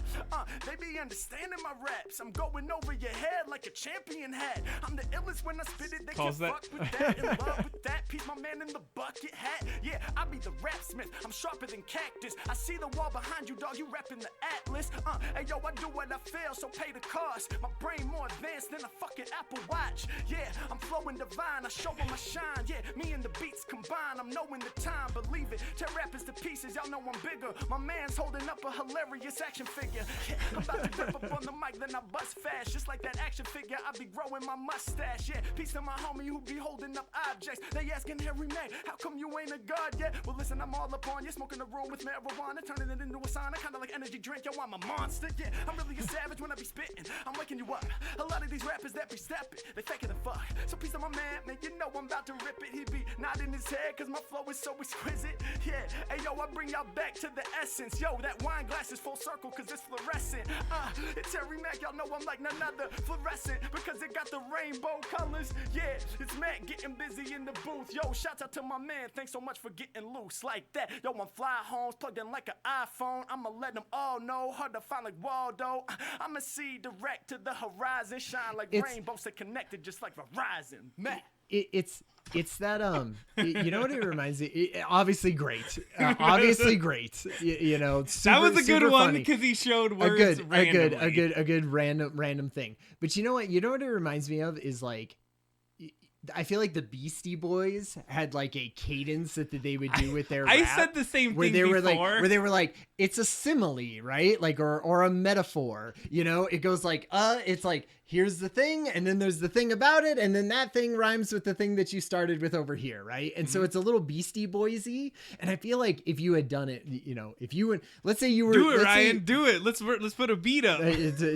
they be understanding my raps. I'm going over your head like a champion hat. I'm the illest when I spit it. They can fuck with that. In love with that. Piece my man in the bucket hat. Yeah, I be the rap smith. I'm sharper than cactus. I see the wall behind you, dog. You rapping the Atlas. Hey yo, I do what I feel, so pay the cost. My brain more advanced than a fucking Apple Watch. Yeah, I'm flowing divine. I show them I shine. Yeah, me and the beats combine. I'm knowing the time. Believe it. Tear rappers to pieces. Y'all know I'm bigger. My man's holding up a hilarious action figure. Yeah, I'm about to grip up on the mic, then I bust fast. Just like that action figure, I be growing my mustache. Yeah, peace to my homie who be holding up objects. They asking Harry Mack, how come you ain't a god yet? Well, listen, I'm all up on you. Smoking the room with marijuana, turning it into a sauna, kinda like energy drink yo, I'm a monster. Yeah, I'm really a savage when I be spitting. I'm waking you up. A lot of these rappers that be stepping, they faker the fuck. So peace on my man, you know I'm about to rip it. He be nodding his head, cause my flow is so exquisite. Yeah, hey yo, I bring y'all back to the essence. Yo, that wine glass is full circle, cause it's fluorescent. It's Terry Mac, y'all know I'm like none other. Fluorescent, because it got the rainbow colors. Yeah, it's Mac getting busy in the booth. Yo, shout out to my man, thanks so much for getting loose like that. Yo, I'm fly homes, plugged in like an iPhone. I'ma let them all know, hard to find like Waldo. I'ma see direct to the horizon, shine like rainbows, stay connected just like Verizon. Mac. It's that you know what it reminds me, obviously great, obviously great, you know, super, that was a good one funny. because he showed words a good random thing. But you know what it reminds me of is like, I feel like the Beastie Boys had like a cadence that they would do with their rap. I said the same where thing they before. where they were like, it's a simile, right? Like, or a metaphor, you know, it goes like, it's like, here's the thing. And then there's the thing about it. And then that thing rhymes with the thing that you started with over here. Right. And so it's a little Beastie Boysy. And I feel like if you had done it, you know, if you would, let's say you were, do it, Ryan, do it. Let's put a beat up.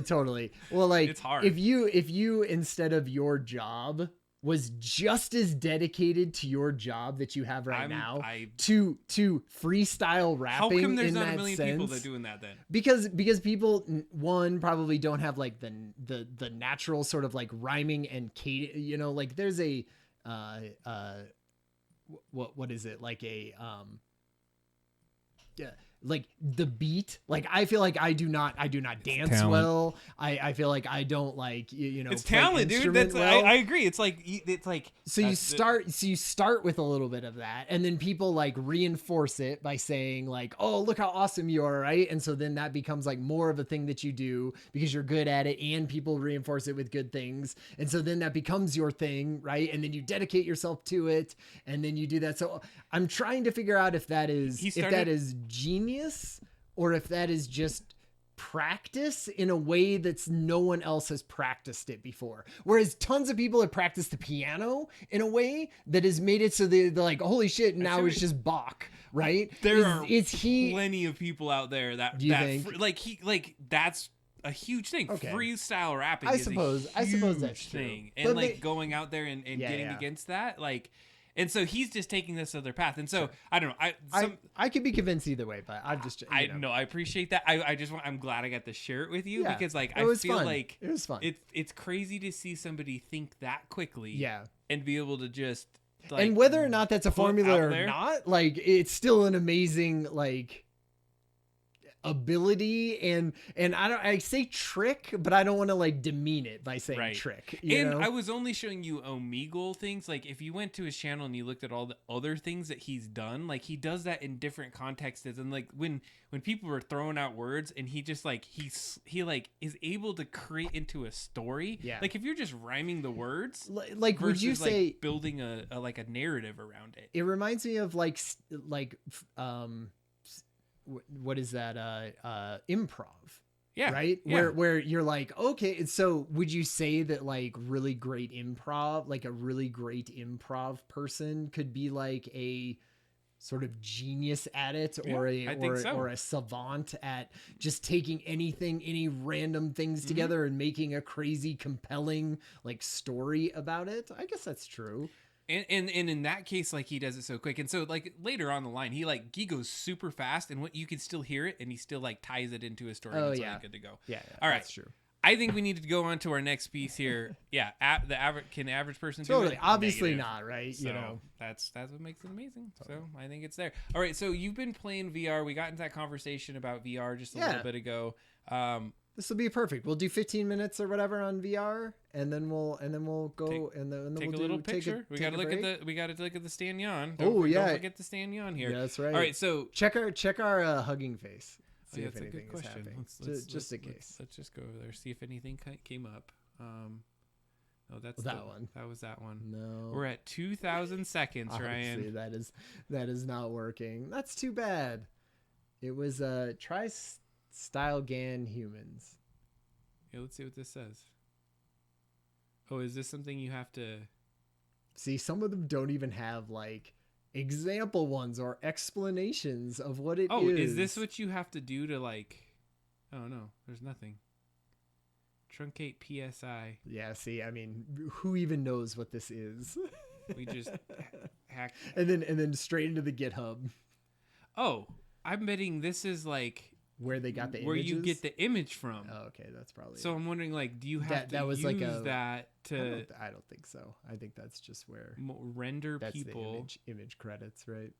Totally. Well, like it's hard. If you, instead of your job, was just as dedicated to your job that you have right now to freestyle rapping. How come there's in not that a million sense, people that are doing that then? Because people, one, probably don't have like the natural sort of like rhyming and cadence, you know, like there's a what is it, like a yeah, like the beat, like I feel like I do not dance talent. Well. I feel like I don't like you know, it's talent, dude. That's well. I agree. It's like so you start with a little bit of that, and then people like reinforce it by saying like, oh, look how awesome you are, right? And so then that becomes like more of a thing that you do because you're good at it, and people reinforce it with good things, and so then that becomes your thing, right? And then you dedicate yourself to it, and then you do that. So I'm trying to figure out if that is genius or if that is just practice in a way that's no one else has practiced it before. Whereas tons of people have practiced the piano in a way that has made it so they're like, holy shit, now it's just Bach, right? There are plenty of people out there that that's a huge thing. Okay. Freestyle rapping is a huge that's true. thing. And but going out there and getting against that, like. And so he's just taking this other path. And so I don't know. I could be convinced either way, but I've just I appreciate that. I'm glad I got to share it with you because like I feel like it was fun. It's crazy to see somebody think that quickly. Yeah. And be able to just like, and whether or not that's a formula or not, like it's still an amazing like ability and I say trick, but I don't want to like demean it by saying trick. You know? I was only showing you Omegle things. Like if you went to his channel and you looked at all the other things that he's done, like he does that in different contexts. And like when people were throwing out words and he just like he like is able to create into a story. Yeah. Like if you're just rhyming the words, like would you say like building a like a narrative around it? It reminds me of like what is that improv, right? Where you're like, okay, so would you say that like really great improv, like a really great improv person could be like a sort of genius at it, or a savant at just taking any random things together and making a crazy compelling like story about it? I guess that's true. And in that case, like he does it so quick, and so like later on the line, he goes super fast, and what you can still hear it, and he still like ties it into a story. Oh, and it's good to go. Yeah, all right, that's true. I think we need to go on to our next piece here. Yeah, the average person totally do it? Obviously Negative. not, right? So you know, that's what makes it amazing. So I think it's there. All right, so you've been playing VR. We got into that conversation about VR just a little bit ago. This will be perfect. We'll do 15 minutes or whatever on VR, and then we'll go and then take we'll a little picture. We got to look at the Stan Yan. Don't forget the Stan Yan here. Yeah, that's right. All right, so check our hugging face. See if that's anything a good question. Is happening. Just in case. Let's just go over there. See if anything came up. Oh, that's that one. That was that one. No, we're at 2,000 seconds, Ryan. That is not working. That's too bad. It was try style GAN humans. Yeah, let's see what this says. Oh, is this something you have to see? Some of them don't even have like example ones or explanations of what it is. Oh, is this what you have to do to like? Oh no, there's nothing. Truncate PSI. Yeah, see, I mean, who even knows what this is? We just hacked. And then straight into the GitHub. Oh, I'm betting this is like where they got the where images? you get the image from. Oh, okay, that's probably so. I'm wondering, like, do you have to was use like a, that to? I don't think so. I think that's just where render that's people the image credits, right?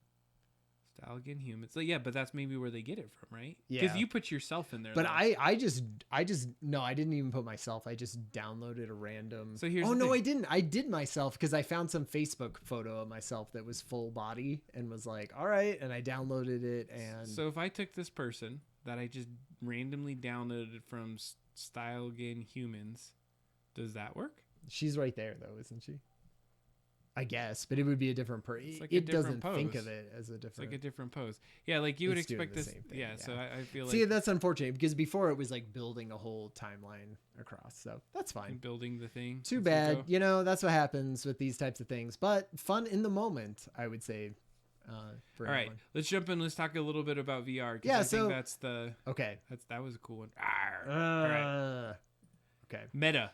Stallion humans. So yeah, but that's maybe where they get it from, right? Yeah. Because you put yourself in there. But though. I just no, I didn't even put myself. I just downloaded a random. So here's oh the no, thing. I didn't. I did myself because I found some Facebook photo of myself that was full body and was like, all right, and I downloaded it. And so if I took this person that I just randomly downloaded from Stallion humans, does that work? She's right there though, isn't she? I guess, but it would be a different person. Like it doesn't think of it as a different. It's like a different pose. Yeah, like you would It's doing expect the this. same thing, Yeah, yeah. so I feel like See, that's unfortunate because before it was like building a whole timeline across. So that's fine. building the thing. Too as we bad. go. You know, that's what happens with these types of things. But fun in the moment, I would say. For All right, everyone. let's jump in. Let's talk a little bit about VR. 'Cause Yeah, I so- think that's the Okay. that was a cool one. All right, Okay. Meta.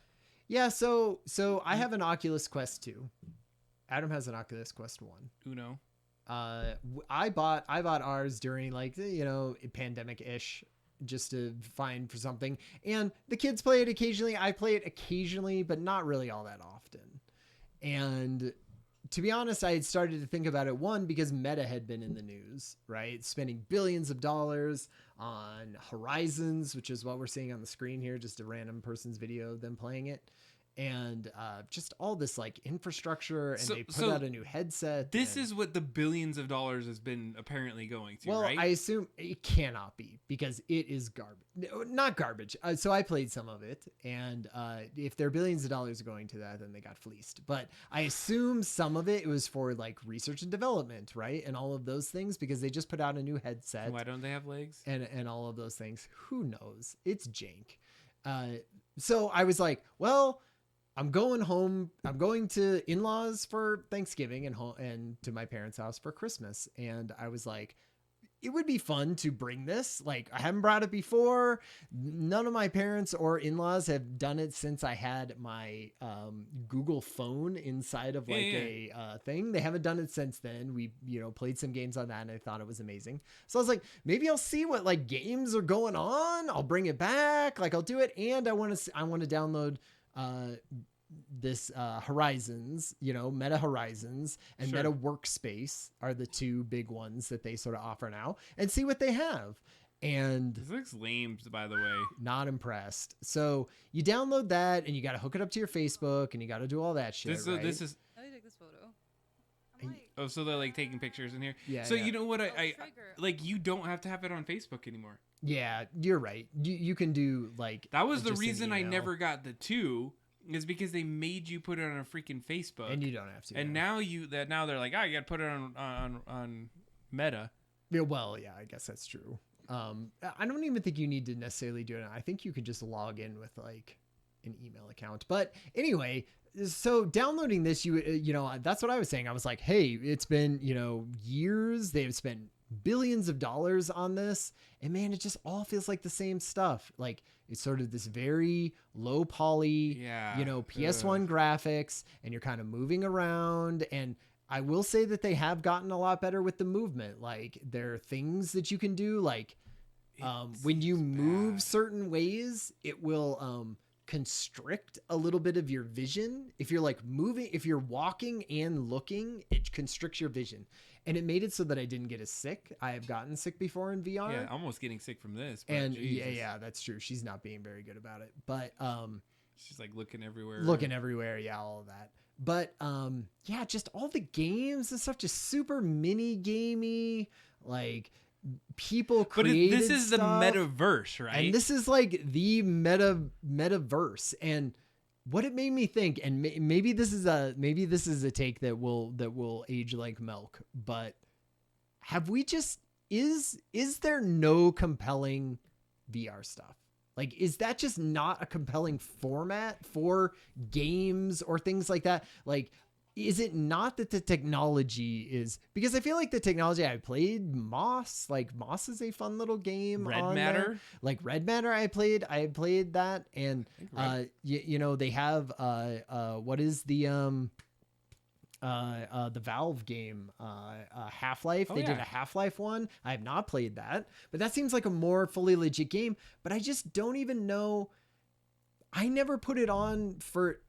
Yeah. So I have an Oculus Quest 2. Adam has an Oculus Quest 1. Uno. I bought ours during like pandemic ish, just to find for something. And the kids play it occasionally. I play it occasionally, but not really all that often. And to be honest, I had started to think about it, one, because Meta had been in the news, right? Spending billions of dollars on Horizons, which is what we're seeing on the screen here, just a random person's video of them playing it. And just all this like infrastructure, and they put out a new headset. This is what the billions of dollars has been apparently going to, well, right? I assume it cannot be because it is garbage. No, not garbage. So I played some of it, and if their billions of dollars are going to that, then they got fleeced. But I assume some of it was for like research and development, right, and all of those things, because they just put out a new headset. Why don't they have legs? And all of those things. Who knows? It's jank. So I was like, well, I'm going home. I'm going to in-laws for Thanksgiving and to my parents' house for Christmas. And I was like, it would be fun to bring this. Like, I haven't brought it before. None of my parents or in-laws have done it since I had my Google phone inside of like a thing. They haven't done it since then. We, played some games on that, and I thought it was amazing. So I was like, maybe I'll see what like games are going on. I'll bring it back. Like, I'll do it. And I want to download this Horizons, Meta Horizons and Sure. Meta Workspace are the two big ones that they sort of offer now, and see what they have. And This looks lame, by the way. not impressed. So you download that, and you got to hook it up to your Facebook, and you got to do all that shit. This right? this is Let me take this photo. I'm like, oh, so they're like taking pictures in here. Yeah, So yeah. you know what? I trigger. like you don't have to have it on Facebook anymore. Yeah, you're right. You can do like That was the just an reason I email, never got the 2, is because they made you put it on a freaking Facebook. and you don't have to. And no. now they're like, oh, you got to put it on Meta. Yeah, well, yeah, I guess that's true. I don't even think you need to necessarily do it. I think you could just log in with like an email account. But anyway, so downloading this, that's what I was saying. I was like, hey, it's been, years. They've spent billions of dollars on this, and man, it just all feels like the same stuff. Like, it's sort of this very low poly, Yeah. PS1 graphics, and you're kind of moving around. And I will say that they have gotten a lot better with the movement. Like, there are things that you can do, like when you move certain ways, it will constrict a little bit of your vision. If you're like moving, if you're walking and looking, it constricts your vision. And it made it so that I didn't get as sick. I have gotten sick before in VR. Yeah, almost getting sick from this. But And Jesus. yeah, that's true. She's not being very good about it. But She's like looking everywhere. yeah, all of that. But yeah, just all the games and stuff, just super mini gamey, like people But created this is stuff. the metaverse, right? And this is like the metaverse. And what it made me think, and maybe this is a take that will age like milk, but have we just is there no compelling VR stuff? Like, is that just not a compelling format for games or things like that? Like, is it not that the technology is, because I feel like the technology I played Moss is a fun little game. Red on Matter? there. Like Red Matter, I played that, and you know, they have what is the Valve game, Half-Life. They did a Half-Life one. I have not played that, but that seems like a more fully legit game, but I just don't even know. I never put it on for,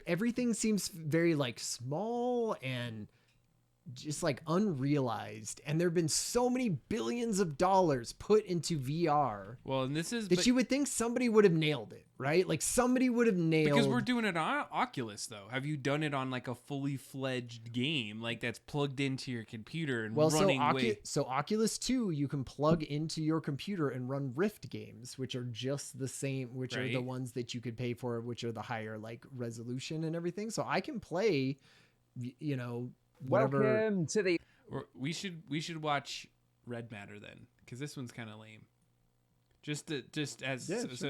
everything seems very like small and just like unrealized, and there have been so many billions of dollars put into VR. Well, and this is that you would think somebody would have nailed it, right? Like somebody would have nailed. Because we're doing it on Oculus, though. Have you done it on like a fully fledged game, like that's plugged into your computer and running? So Oculus 2, you can plug into your computer and run Rift games, which are just the same, which are the ones that you could pay for, which are the higher like resolution and everything. So I can play, you know. Whatever. Welcome to the. We should watch Red Matter then, because this one's kind of lame. So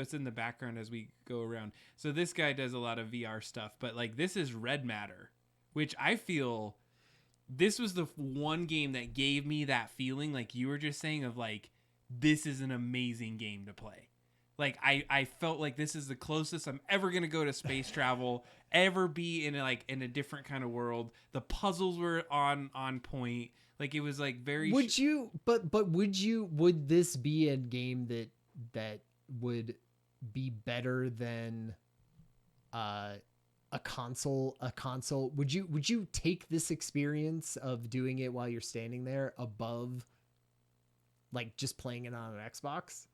it's in the background as we go around. So this guy does a lot of VR stuff, but like this is Red Matter, which I feel this was the one game that gave me that feeling, like you were just saying, of like this is an amazing game to play. Like I felt like this is the closest I'm ever gonna go to space travel, ever be in a different kind of world. The puzzles were on point. Like it was like very. Would this be a game that would be better than a console? Would you take this experience of doing it while you're standing there above like just playing it on an Xbox?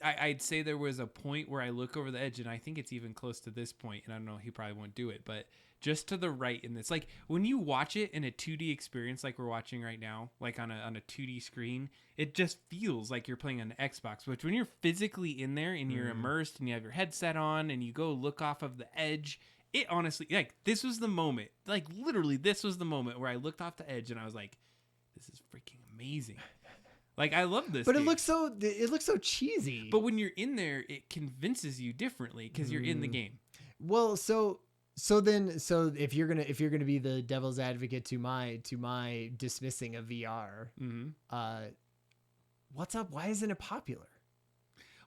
I'd say there was a point where I look over the edge, and I think it's even close to this point, and I don't know, he probably won't do it, but just to the right in this, like when you watch it in a 2D experience like we're watching right now, like on a 2D screen, it just feels like you're playing on an Xbox. But when you're physically in there and you're immersed and you have your headset on and you go look off of the edge, it honestly, like this was the moment, like literally this was the moment where I looked off the edge and I was like, this is freaking amazing. Like I love this, but game. it looks so cheesy. But when you're in there, it convinces you differently because you're in the game. Well, so if you're gonna be the devil's advocate to my dismissing of VR, what's up? Why isn't it popular?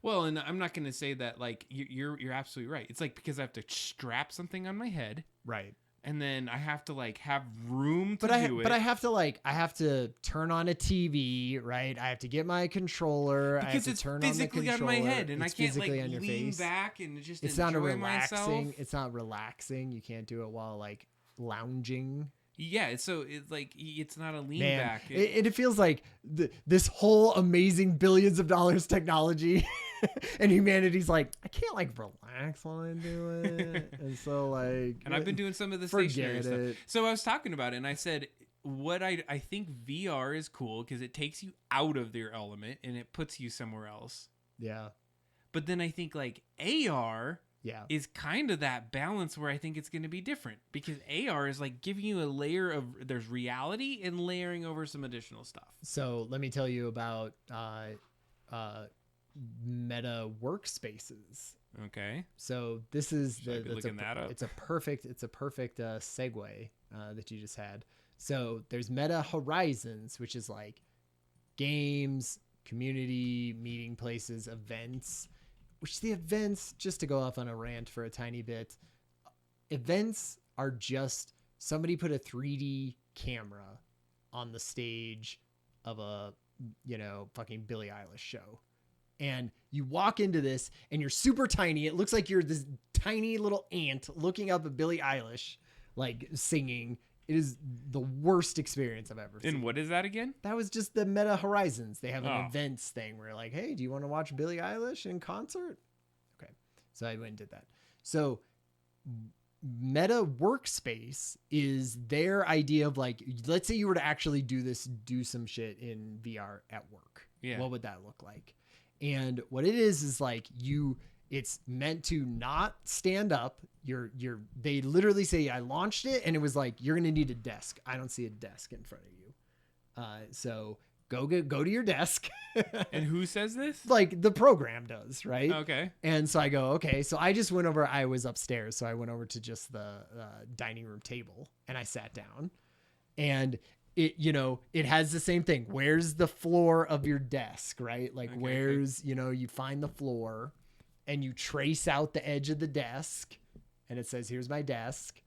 Well, and I'm not gonna say that like you're absolutely right. It's like because I have to strap something on my head, right? And then I have to like have room to do it. But I have to turn on a TV, right? I have to get my controller. Because I have to it's turn physically on the on controller. my head, and I can't like on your lean face. back and just it's enjoy not a relaxing. myself. It's not relaxing. You can't do it while like lounging. Yeah, so it's like it's not a lean Man, back. It feels like this whole amazing billions of dollars technology, and humanity's like, I can't like relax while I do it, and so like. And I've been doing some of the stationary stuff. So I was talking about it, and I said what I think VR is cool because it takes you out of your element and it puts you somewhere else. Yeah. But then I think like AR. Yeah. Is kind of that balance where I think it's going to be different because AR is like giving you a layer of there's reality and layering over some additional stuff. So let me tell you about Meta workspaces. Okay. So this is looking that up. It's a perfect segue that you just had. So there's Meta Horizons, which is like games, community, meeting places, events. Which the events, just to go off on a rant for a tiny bit, events are just somebody put a 3D camera on the stage of a, fucking Billie Eilish show. And you walk into this and you're super tiny. It looks like you're this tiny little ant looking up at Billie Eilish, like singing. It is the worst experience I've ever seen. And what is that again? That was just the Meta Horizons. They have an events thing where like, hey, do you want to watch Billie Eilish in concert? Okay. So I went and did that. So Meta Workspace is their idea of like, let's say you were to actually do some shit in VR at work. Yeah. What would that look like? And what it is like it's meant to not stand up. They literally say, I launched it and it was like, you're going to need a desk. I don't see a desk in front of you. So go to your desk. And who says this? Like the program does, right? Okay. And so I go, okay. So I just went over, I was upstairs. So I went over to just the dining room table and I sat down, and it, you know, it has the same thing. Where's the floor of your desk, right? Like where's, you know, you find the floor and you trace out the edge of the desk and it says, here's my desk.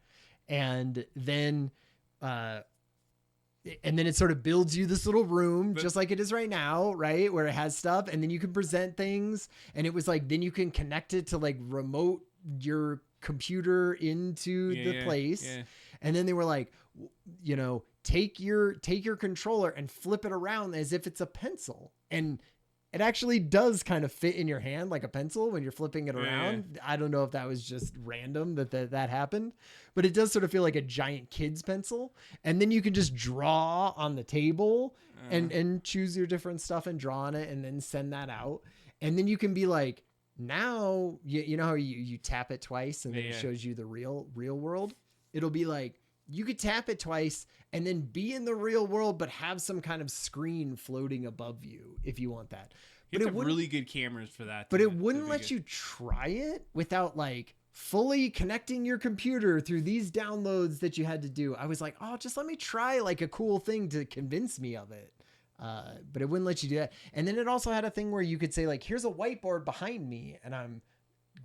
And then it sort of builds you this little room just like it is right now, right? Where it has stuff, and then you can present things. And it was like, then you can connect it to like remote your computer into the place. Yeah. And then they were like, you know, take your controller and flip it around as if it's a pencil. And it actually does kind of fit in your hand like a pencil when you're flipping it around. Yeah. I don't know if that was just random that happened, but it does sort of feel like a giant kid's pencil. And then you can just draw on the table and choose your different stuff and draw on it and then send that out. And then you can be like, now, you know how you tap it twice and then it shows you the real world? It'll be like, you could tap it twice and then be in the real world, but have some kind of screen floating above you if you want that. You have really good cameras for that. But it wouldn't let you try it without like fully connecting your computer through these downloads that you had to do. I was like, oh, just let me try like a cool thing to convince me of it. But it wouldn't let you do that. And then it also had a thing where you could say like, here's a whiteboard behind me and I'm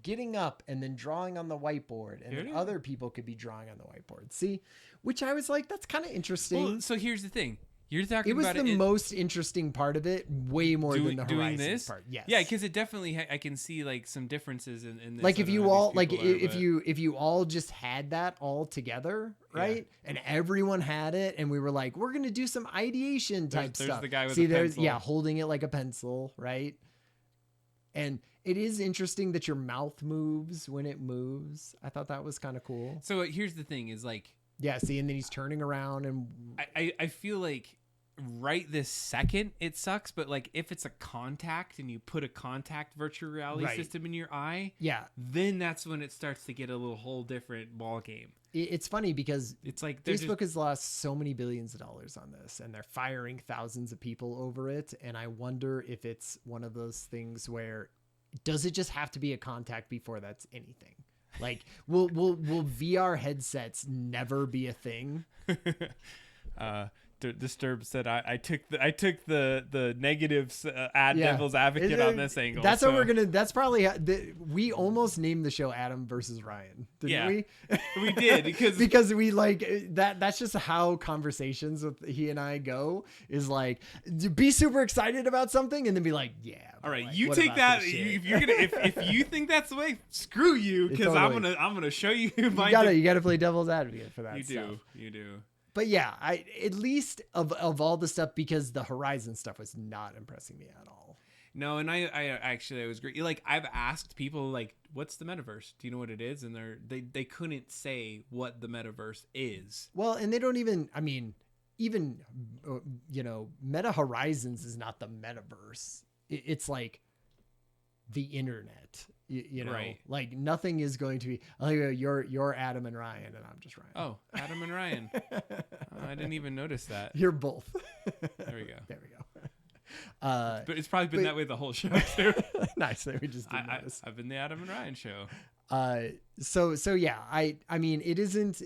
getting up and then drawing on the whiteboard, and then other people could be drawing on the whiteboard. See, which I was like, that's kind of interesting. Well, so here's the thing. You're talking about it was the most interesting part of it, way more than the Horizons part. Yes. Yeah, because it definitely I can see like some differences in this. Like if you all like if you all just had that all together, right? Yeah. And everyone had it, and we were like, we're gonna do some ideation type stuff. There's the guy with the pencil. Holding it like a pencil, right? And it is interesting that your mouth moves when it moves. I thought that was kind of cool. So here's the thing is like... Yeah, see, and then he's turning around and... I feel like right this second it sucks, but like if it's a contact and you put a contact virtual reality system in your eye, then that's when it starts to get a whole different ball game. It's funny because it's like Facebook has lost so many billions of dollars on this, and they're firing thousands of people over it. And I wonder if it's one of those things where, does it just have to be a contact before that's anything? Like, will VR headsets never be a thing? Disturbed said I took the negatives devil's advocate on this angle. That's what we're gonna. That's probably we almost named the show Adam versus Ryan, didn't we? We did because we like that. That's just how conversations with he and I go. Is like be super excited about something and then be like, yeah. All right, like, you take that. If you're gonna if you think that's the way, screw you, because totally. I'm gonna show you. You gotta play devil's advocate for that. You do. But yeah, I at least of all the stuff, because the Horizon stuff was not impressing me at all. No, and I actually was great. Like I've asked people like, what's the metaverse? Do you know what it is? And they couldn't say what the metaverse is. Well, and they don't even. I mean, even Meta Horizons is not the metaverse. It's like the internet. You know, like nothing is going to be. You're Adam and Ryan, and I'm just Ryan. Oh, Adam and Ryan. I didn't even notice that. You're both. There we go. There we go. But it's probably been that way the whole show too. Nice. We just didn't notice. I've been the Adam and Ryan show. So yeah. I mean, it isn't.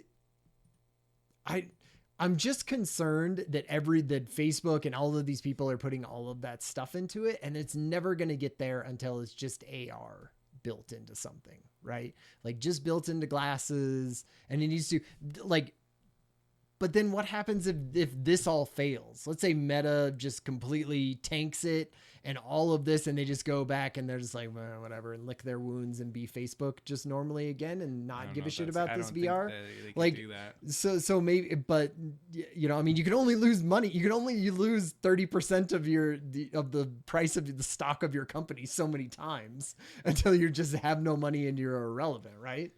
I'm just concerned that that Facebook and all of these people are putting all of that stuff into it, and it's never going to get there until it's just AR built into something, right? Like just built into glasses, and it needs to like. But then what happens if this all fails? Let's say Meta just completely tanks it and all of this, and they just go back and they're just like, well, whatever, and lick their wounds and be Facebook just normally again and not give a shit about this VR. They like do that. So maybe, but I mean, you can only lose money. You lose 30% of the price of the stock of your company so many times until you just have no money and you're irrelevant, right?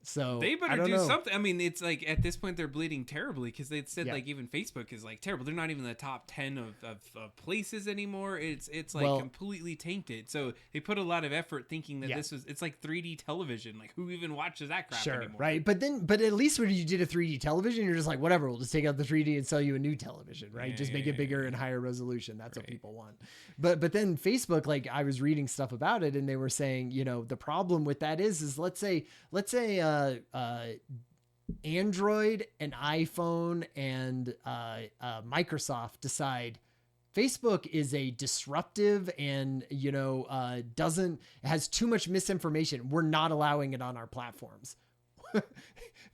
So they I better don't do know. something. I mean, it's like at this point they're bleeding terribly because they said Yeah. like even Facebook is like terrible. They're not even in the top 10 of places anymore. It's like Well- completely tainted. So they put a lot of effort thinking that Yeah. it's like 3D television. Like who even watches that crap Sure, anymore? right? But at least when you did a 3D television, you're just like, whatever, we'll just take out the 3D and sell you a new television, right? Yeah, just make yeah, it bigger and higher resolution. That's what people want. But then Facebook, like I was reading stuff about it, and they were saying, the problem with that is let's say Android and iPhone and Microsoft decide Facebook is a disruptive and has too much misinformation. We're not allowing it on our platforms.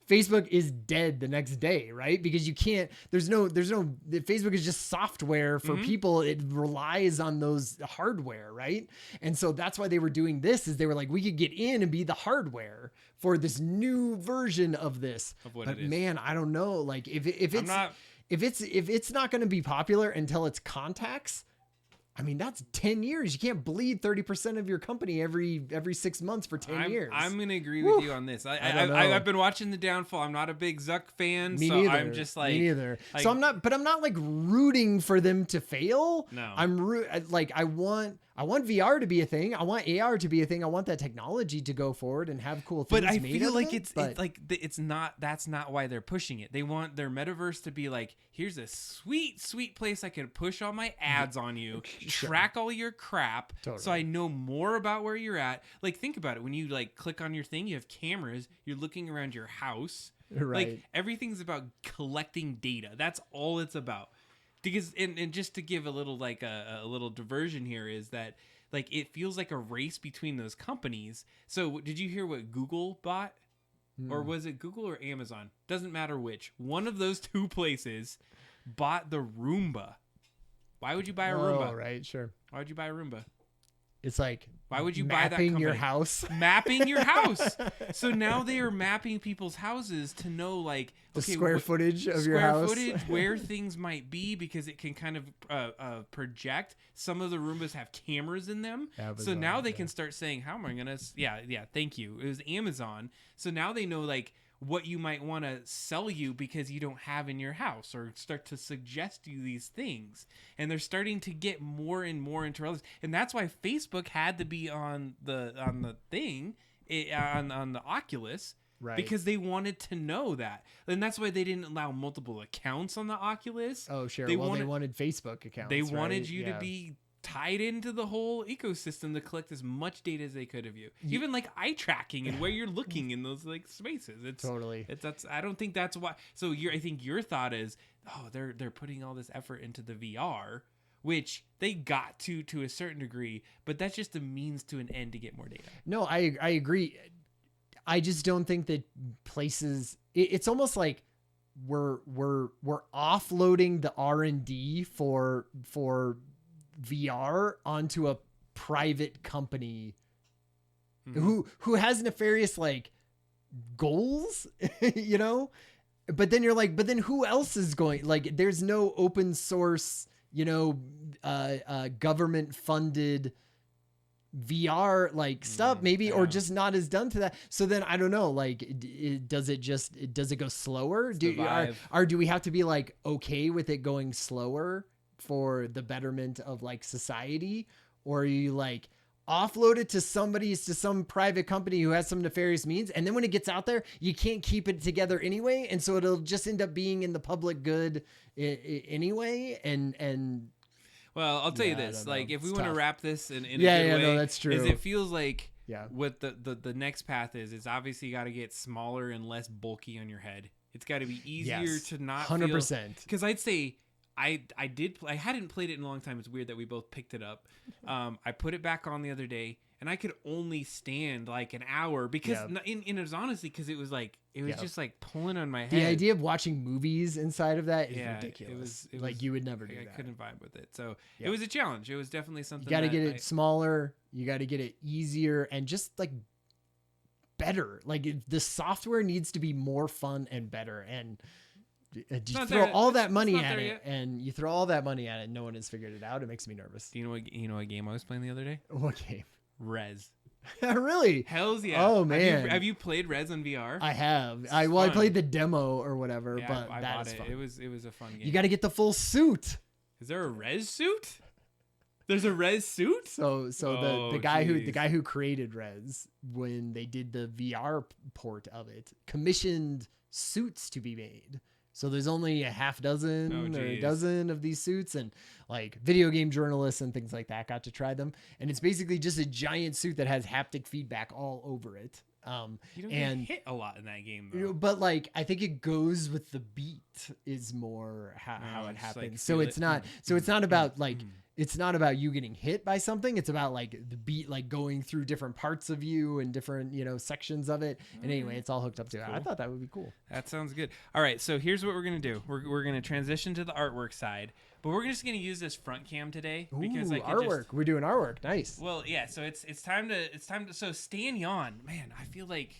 Facebook is dead the next day, right? Because you can't, Facebook is just software for people. It relies on those hardware, right? And so that's why they were doing this, is they were like, we could get in and be the hardware for this new version of this. Of what but it is. man, I don't know. Like if it's not going to be popular until it's contacts, I mean, that's 10 years. You can't bleed 30% of your company every 6 months for 10 years. I'm going to agree with you on this. I've been watching The Downfall. I'm not a big Zuck fan, Me so neither. I'm just like... Me neither. Like, so I'm not like rooting for them to fail. No. I want VR to be a thing. I want AR to be a thing. I want that technology to go forward and have cool things. But I made feel of like it, it's not. That's not why they're pushing it. They want their metaverse to be like, here's a sweet place I can push all my ads on you, track all your crap, so I know more about where you're at. Like, think about it. When you like click on your thing, you have cameras. You're looking around your house. Right. Like everything's about collecting data. That's all it's about. Because and just to give a little like a little diversion here is that like it feels like a race between those companies. So did you hear what Google bought? Or was it Google or Amazon? Doesn't matter which. One of those two places bought the Roomba. Why would you buy a Roomba? Oh, right, sure. Why would you buy a Roomba? It's like, why would you buy that mapping your company? house? Mapping your house. So now they are mapping people's houses to know like The square footage of your square house. footage, where things might be, because it can kind of project. Some of the Roombas have cameras in them. So Amazon, now they can start saying, how am I going to... Yeah, thank you. It was Amazon. So now they know like what you might want to sell you because you don't have in your house, or start to suggest you these things. And they're starting to get more and more into all this. And that's why Facebook had to be on the thing, on the Oculus, Right. because they wanted to know that. And that's why they didn't allow multiple accounts on the Oculus. Oh, sure. They They wanted, wanted Facebook accounts. they wanted right? you to be tied into the whole ecosystem to collect as much data as they could of you. Even like eye tracking and where you're looking in those like spaces. It's Totally. That's I don't think that's why. So I think your thought is, oh, they're putting all this effort into the VR, which they got to a certain degree, but that's just a means to an end to get more data. No, I agree. I just don't think that places. It's almost like we're offloading the R&D for VR onto a private company who has nefarious like goals, but then you're like, but then who else is going, like, there's no open source, government funded VR like stuff maybe, or just not as done to that. So then I don't know, like, does it go slower? Do we have to be like okay with it going slower for the betterment of like society, or are you like offload it to some private company who has some nefarious means, and then when it gets out there you can't keep it together anyway, and so it'll just end up being in the public good anyway, and well, I'll tell you this, like, if we want to wrap this in a good way, no, that's true. Is it feels like Yeah. What the next path is obviously got to get smaller and less bulky on your head. It's got to be easier to not 100%. Because I'd say I hadn't played it in a long time. It's weird that we both picked it up. I put it back on the other day, and I could only stand like an hour because in its honestly, because it was just like pulling on my head. The idea of watching movies inside of that is ridiculous. It was like, you would never do that. I couldn't vibe with it. So it was a challenge. It was definitely something. You got to get it smaller. You got to get it easier and just like better. Like, the software needs to be more fun and better. And you throw all that money at it, and you throw all that money at it, and no one has figured it out. It makes me nervous. Do you know what game I was playing the other day? What game? Rez. Really? Hells yeah. Oh man. Have you played Rez in VR? I have. It's I fun. played the demo or whatever, Yeah, but I that bought is it. fun. It was a fun game. You got to get the full suit. Is there a Rez suit? There's a Rez suit? So Oh, the guy geez. who created Rez, when they did the VR port of it, commissioned suits to be made. So there's only a half dozen or a geez. dozen of these suits, and like video game journalists and things like that got to try them. And it's basically just a giant suit that has haptic feedback all over it. You don't and get hit a lot in that game, you though. know, but like I think it goes with the beat is more how it just, happens. like, So feel it's it. not it's not about like it's not about you getting hit by something. It's about like the beat like going through different parts of you and different, sections of it. And anyway, it's all hooked up to it. I thought that would be cool. That sounds good. All right, so here's what we're gonna do. We're gonna transition to the artwork side, but we're just gonna use this front cam today because Ooh, I could artwork. We're doing artwork. Nice. Well, yeah. So it's time to. So Stan Yon, man, I feel like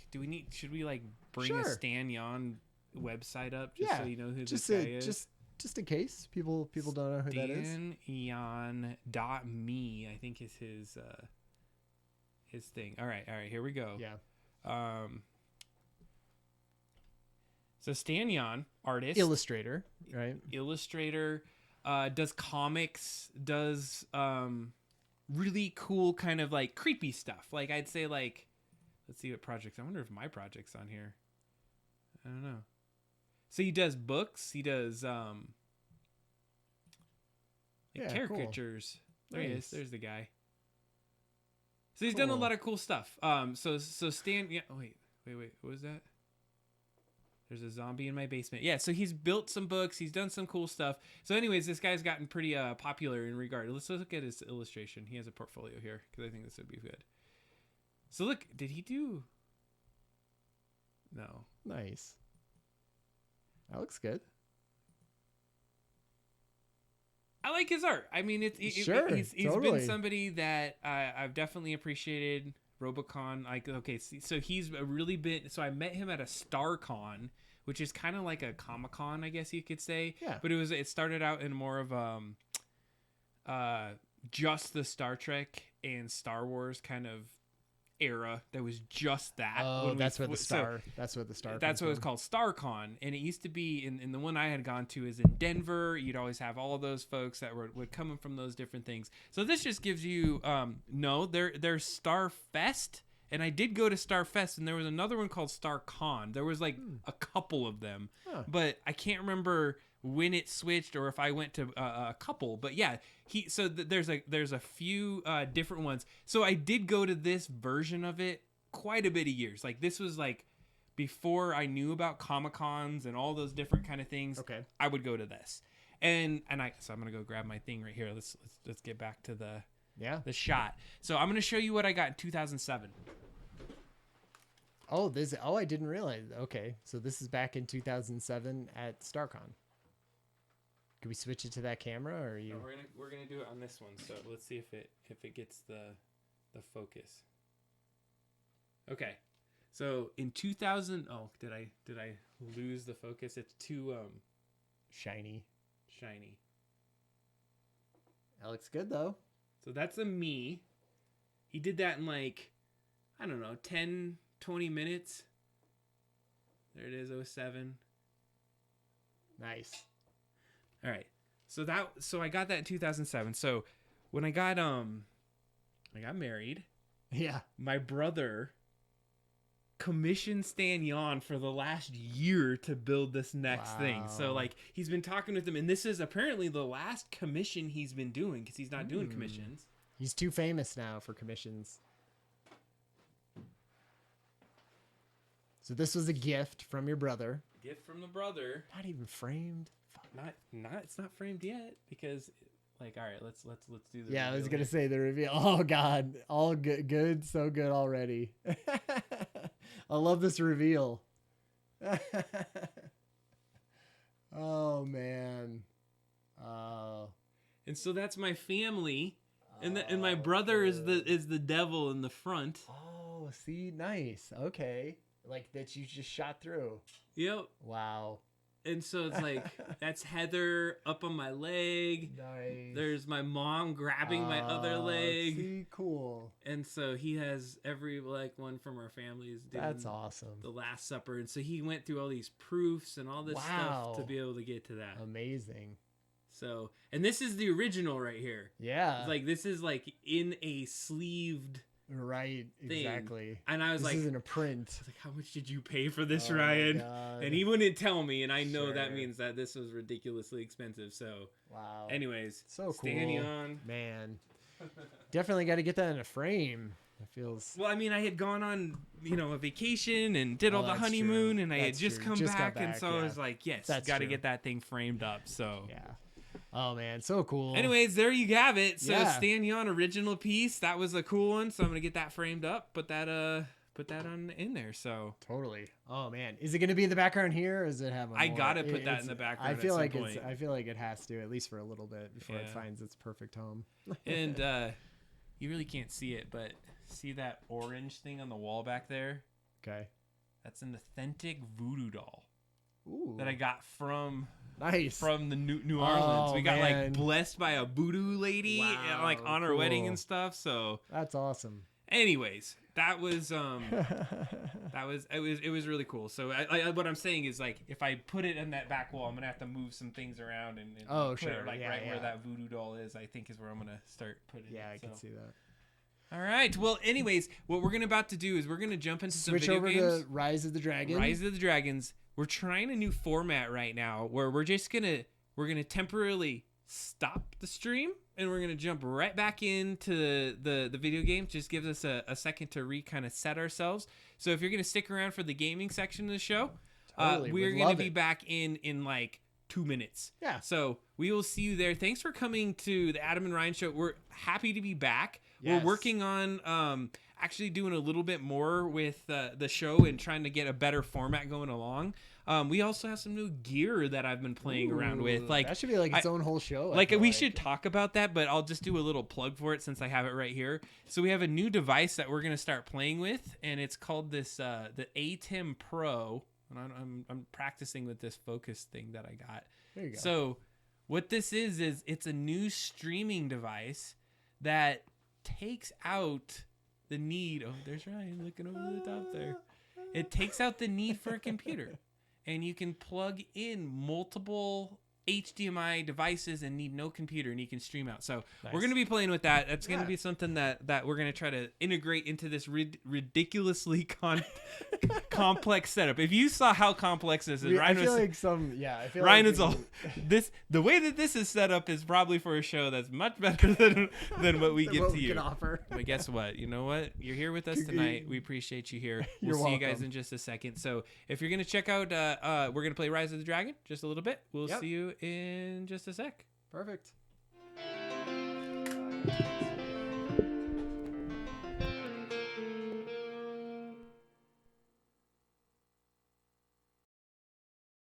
should we like bring a Sure. Stan Yon website up just so you know who just this guy is? just in case people don't know who that is. StanYon.me, I think is his thing. All right, here we go. Yeah. So Stan Yon, artist, Illustrator, right? illustrator, does comics, does really cool kind of like creepy stuff. Like I'd say like, let's see what projects. I wonder if my project's on here. I don't know. So he does books. He does caricatures. Cool. There he is. There's the guy. So he's done a lot of cool stuff. So Stan. Yeah. Oh, wait. What was that? There's a zombie in my basement. Yeah. So he's built some books. He's done some cool stuff. So, anyways, this guy's gotten pretty popular in regard. Let's look at his illustration. He has a portfolio here because I think this would be good. So look, did he do? No. Nice. That looks good. I like his art. I mean, he's totally. been somebody that I've definitely appreciated. Robocon, like, okay, so he's really been. So I met him at a StarCon, which is kind of like a Comic-Con, I guess you could say. Yeah. But it started out in more of just the Star Trek and Star Wars kind of era. That was just that. Oh, that's what the star. That's what the star. That's what it was called, StarCon, and it used to be in the one I had gone to is in Denver. You'd always have all of those folks that would come from those different things. So this just gives you there's Starfest, and I did go to Starfest, and there was another one called StarCon. There was like a couple of them, but I can't remember when it switched or if I went to a couple. But yeah, there's a few different ones. So I did go to this version of it quite a bit of years. Like this was like before I knew about Comic-Cons and all those different kind of things. Okay. I would go to this. So I'm gonna go grab my thing right here. Let's get back to the shot. So I'm gonna show you what I got in 2007. Oh, I didn't realize. Okay, so this is back in 2007 at StarCon. Can we switch it to that camera, or are you? No, we're gonna do it on this one. So let's see if it gets the focus. Okay, so in 2000. Oh, did I lose the focus? It's too shiny. That looks good though. So that's a me. He did that in like, I don't know, 10, 20 minutes. There it is, 07. Nice. All right. So I got that in 2007. So when I got married, yeah, my brother commissioned Stan Yon for the last year to build this next thing. So like he's been talking with him, and this is apparently the last commission he's been doing because he's not doing commissions. He's too famous now for commissions. So this was a gift from your brother. Gift from the brother. Not even framed. It's not framed yet because like, all right, let's do the Yeah, I was reveal gonna here. say the reveal. Oh God, all good, so good already. I love this reveal. Oh man. Oh. And so that's my family, and my brother is the devil in the front. Oh, see, nice. Okay, like that you just shot through. Yep. Wow. And so it's like, that's Heather up on my leg. Nice. There's my mom grabbing my other leg. See, cool. And so he has every like one from our families doing That's awesome. the Last Supper. And so he went through all these proofs and all this stuff to be able to get to that. Amazing. So, and this is the original right here. Yeah. It's like, this is like in a sleeved right, thing. Exactly. And I was this like, isn't a print. I was like, how much did you pay for this, Oh my Ryan? God. And he wouldn't tell me, and I know Sure. that means that this was ridiculously expensive. So, wow. anyways, So cool. Standing on. Man. Definitely got to get that in a frame. It feels. Well, I mean, I had gone on, a vacation and did all the that's honeymoon, true. and I had That's just true. come Just got back, and back, so I yeah. was like, yes, That's got to true. get that thing framed up. So, Yeah. Oh man, so cool. anyways, there you have it. So, Yeah. Stan Yon original piece, that was a cool one. So I'm gonna get that framed up, put that on in there. So Totally. Oh man, is it going to be in the background here, or does it have? I gotta put that in the background. I feel at like some it's. point. I feel like it has to, at least for a little bit, before it Yeah. finds its perfect home. And you really can't see it, but see that orange thing on the wall back there? Okay. That's an authentic voodoo doll Ooh. that I got from Nice. the New Orleans. Oh, We got man. like blessed by a voodoo lady like Wow, on our wedding cool. and stuff. So, That's awesome. anyways, that was it was really cool. So what I'm saying is, like, if I put it in that back wall, I'm gonna have to move some things around and Oh, put sure. it like Yeah, right where yeah. that voodoo doll is. I think is where I'm gonna start putting Yeah, it. I can So. see that. All right. Well, anyways, what we're about to do is we're gonna jump into some Switch video over games. to Rise of the Dragon. Rise of the Dragons. We're trying a new format right now where we're gonna temporarily stop the stream and we're gonna jump right back into the video game. Just gives us a second to kind of set ourselves. So if you're gonna stick around for the gaming section of the show, Totally, we're would gonna love be it. back in like 2 minutes. Yeah. So we will see you there. Thanks for coming to the Adam and Ryan show. We're happy to be back. Yes. We're working on actually doing a little bit more with the show and trying to get a better format going along. We also have some new gear that I've been playing around with. Ooh, Like, that should be like its own whole show. I like feel we should talk about that, but I'll just do a little plug for it since I have it right here. So we have a new device that we're gonna start playing with, and it's called this the ATEM Pro. And I'm practicing with this focus thing that I got. There you go. So what this is it's a new streaming device that takes out the need. Oh, there's Ryan looking over the top there. It takes out the need for a computer, and you can plug in multiple HDMI devices and need no computer, and you can stream out. So we're going to be playing with that. That's going to be something that we're going to try to integrate into this ridiculously complex setup. If you saw how complex this is, I feel like Ryan is all the way that this is set up is probably for a show that's much better than what we give to you. Can offer. But guess what? You know what? You're here with us tonight. We appreciate you here. You're We'll see you guys welcome. in just a second. So if you're gonna check out, we're gonna play Rise of the Dragon just a little bit. We'll see you in just a sec. Perfect.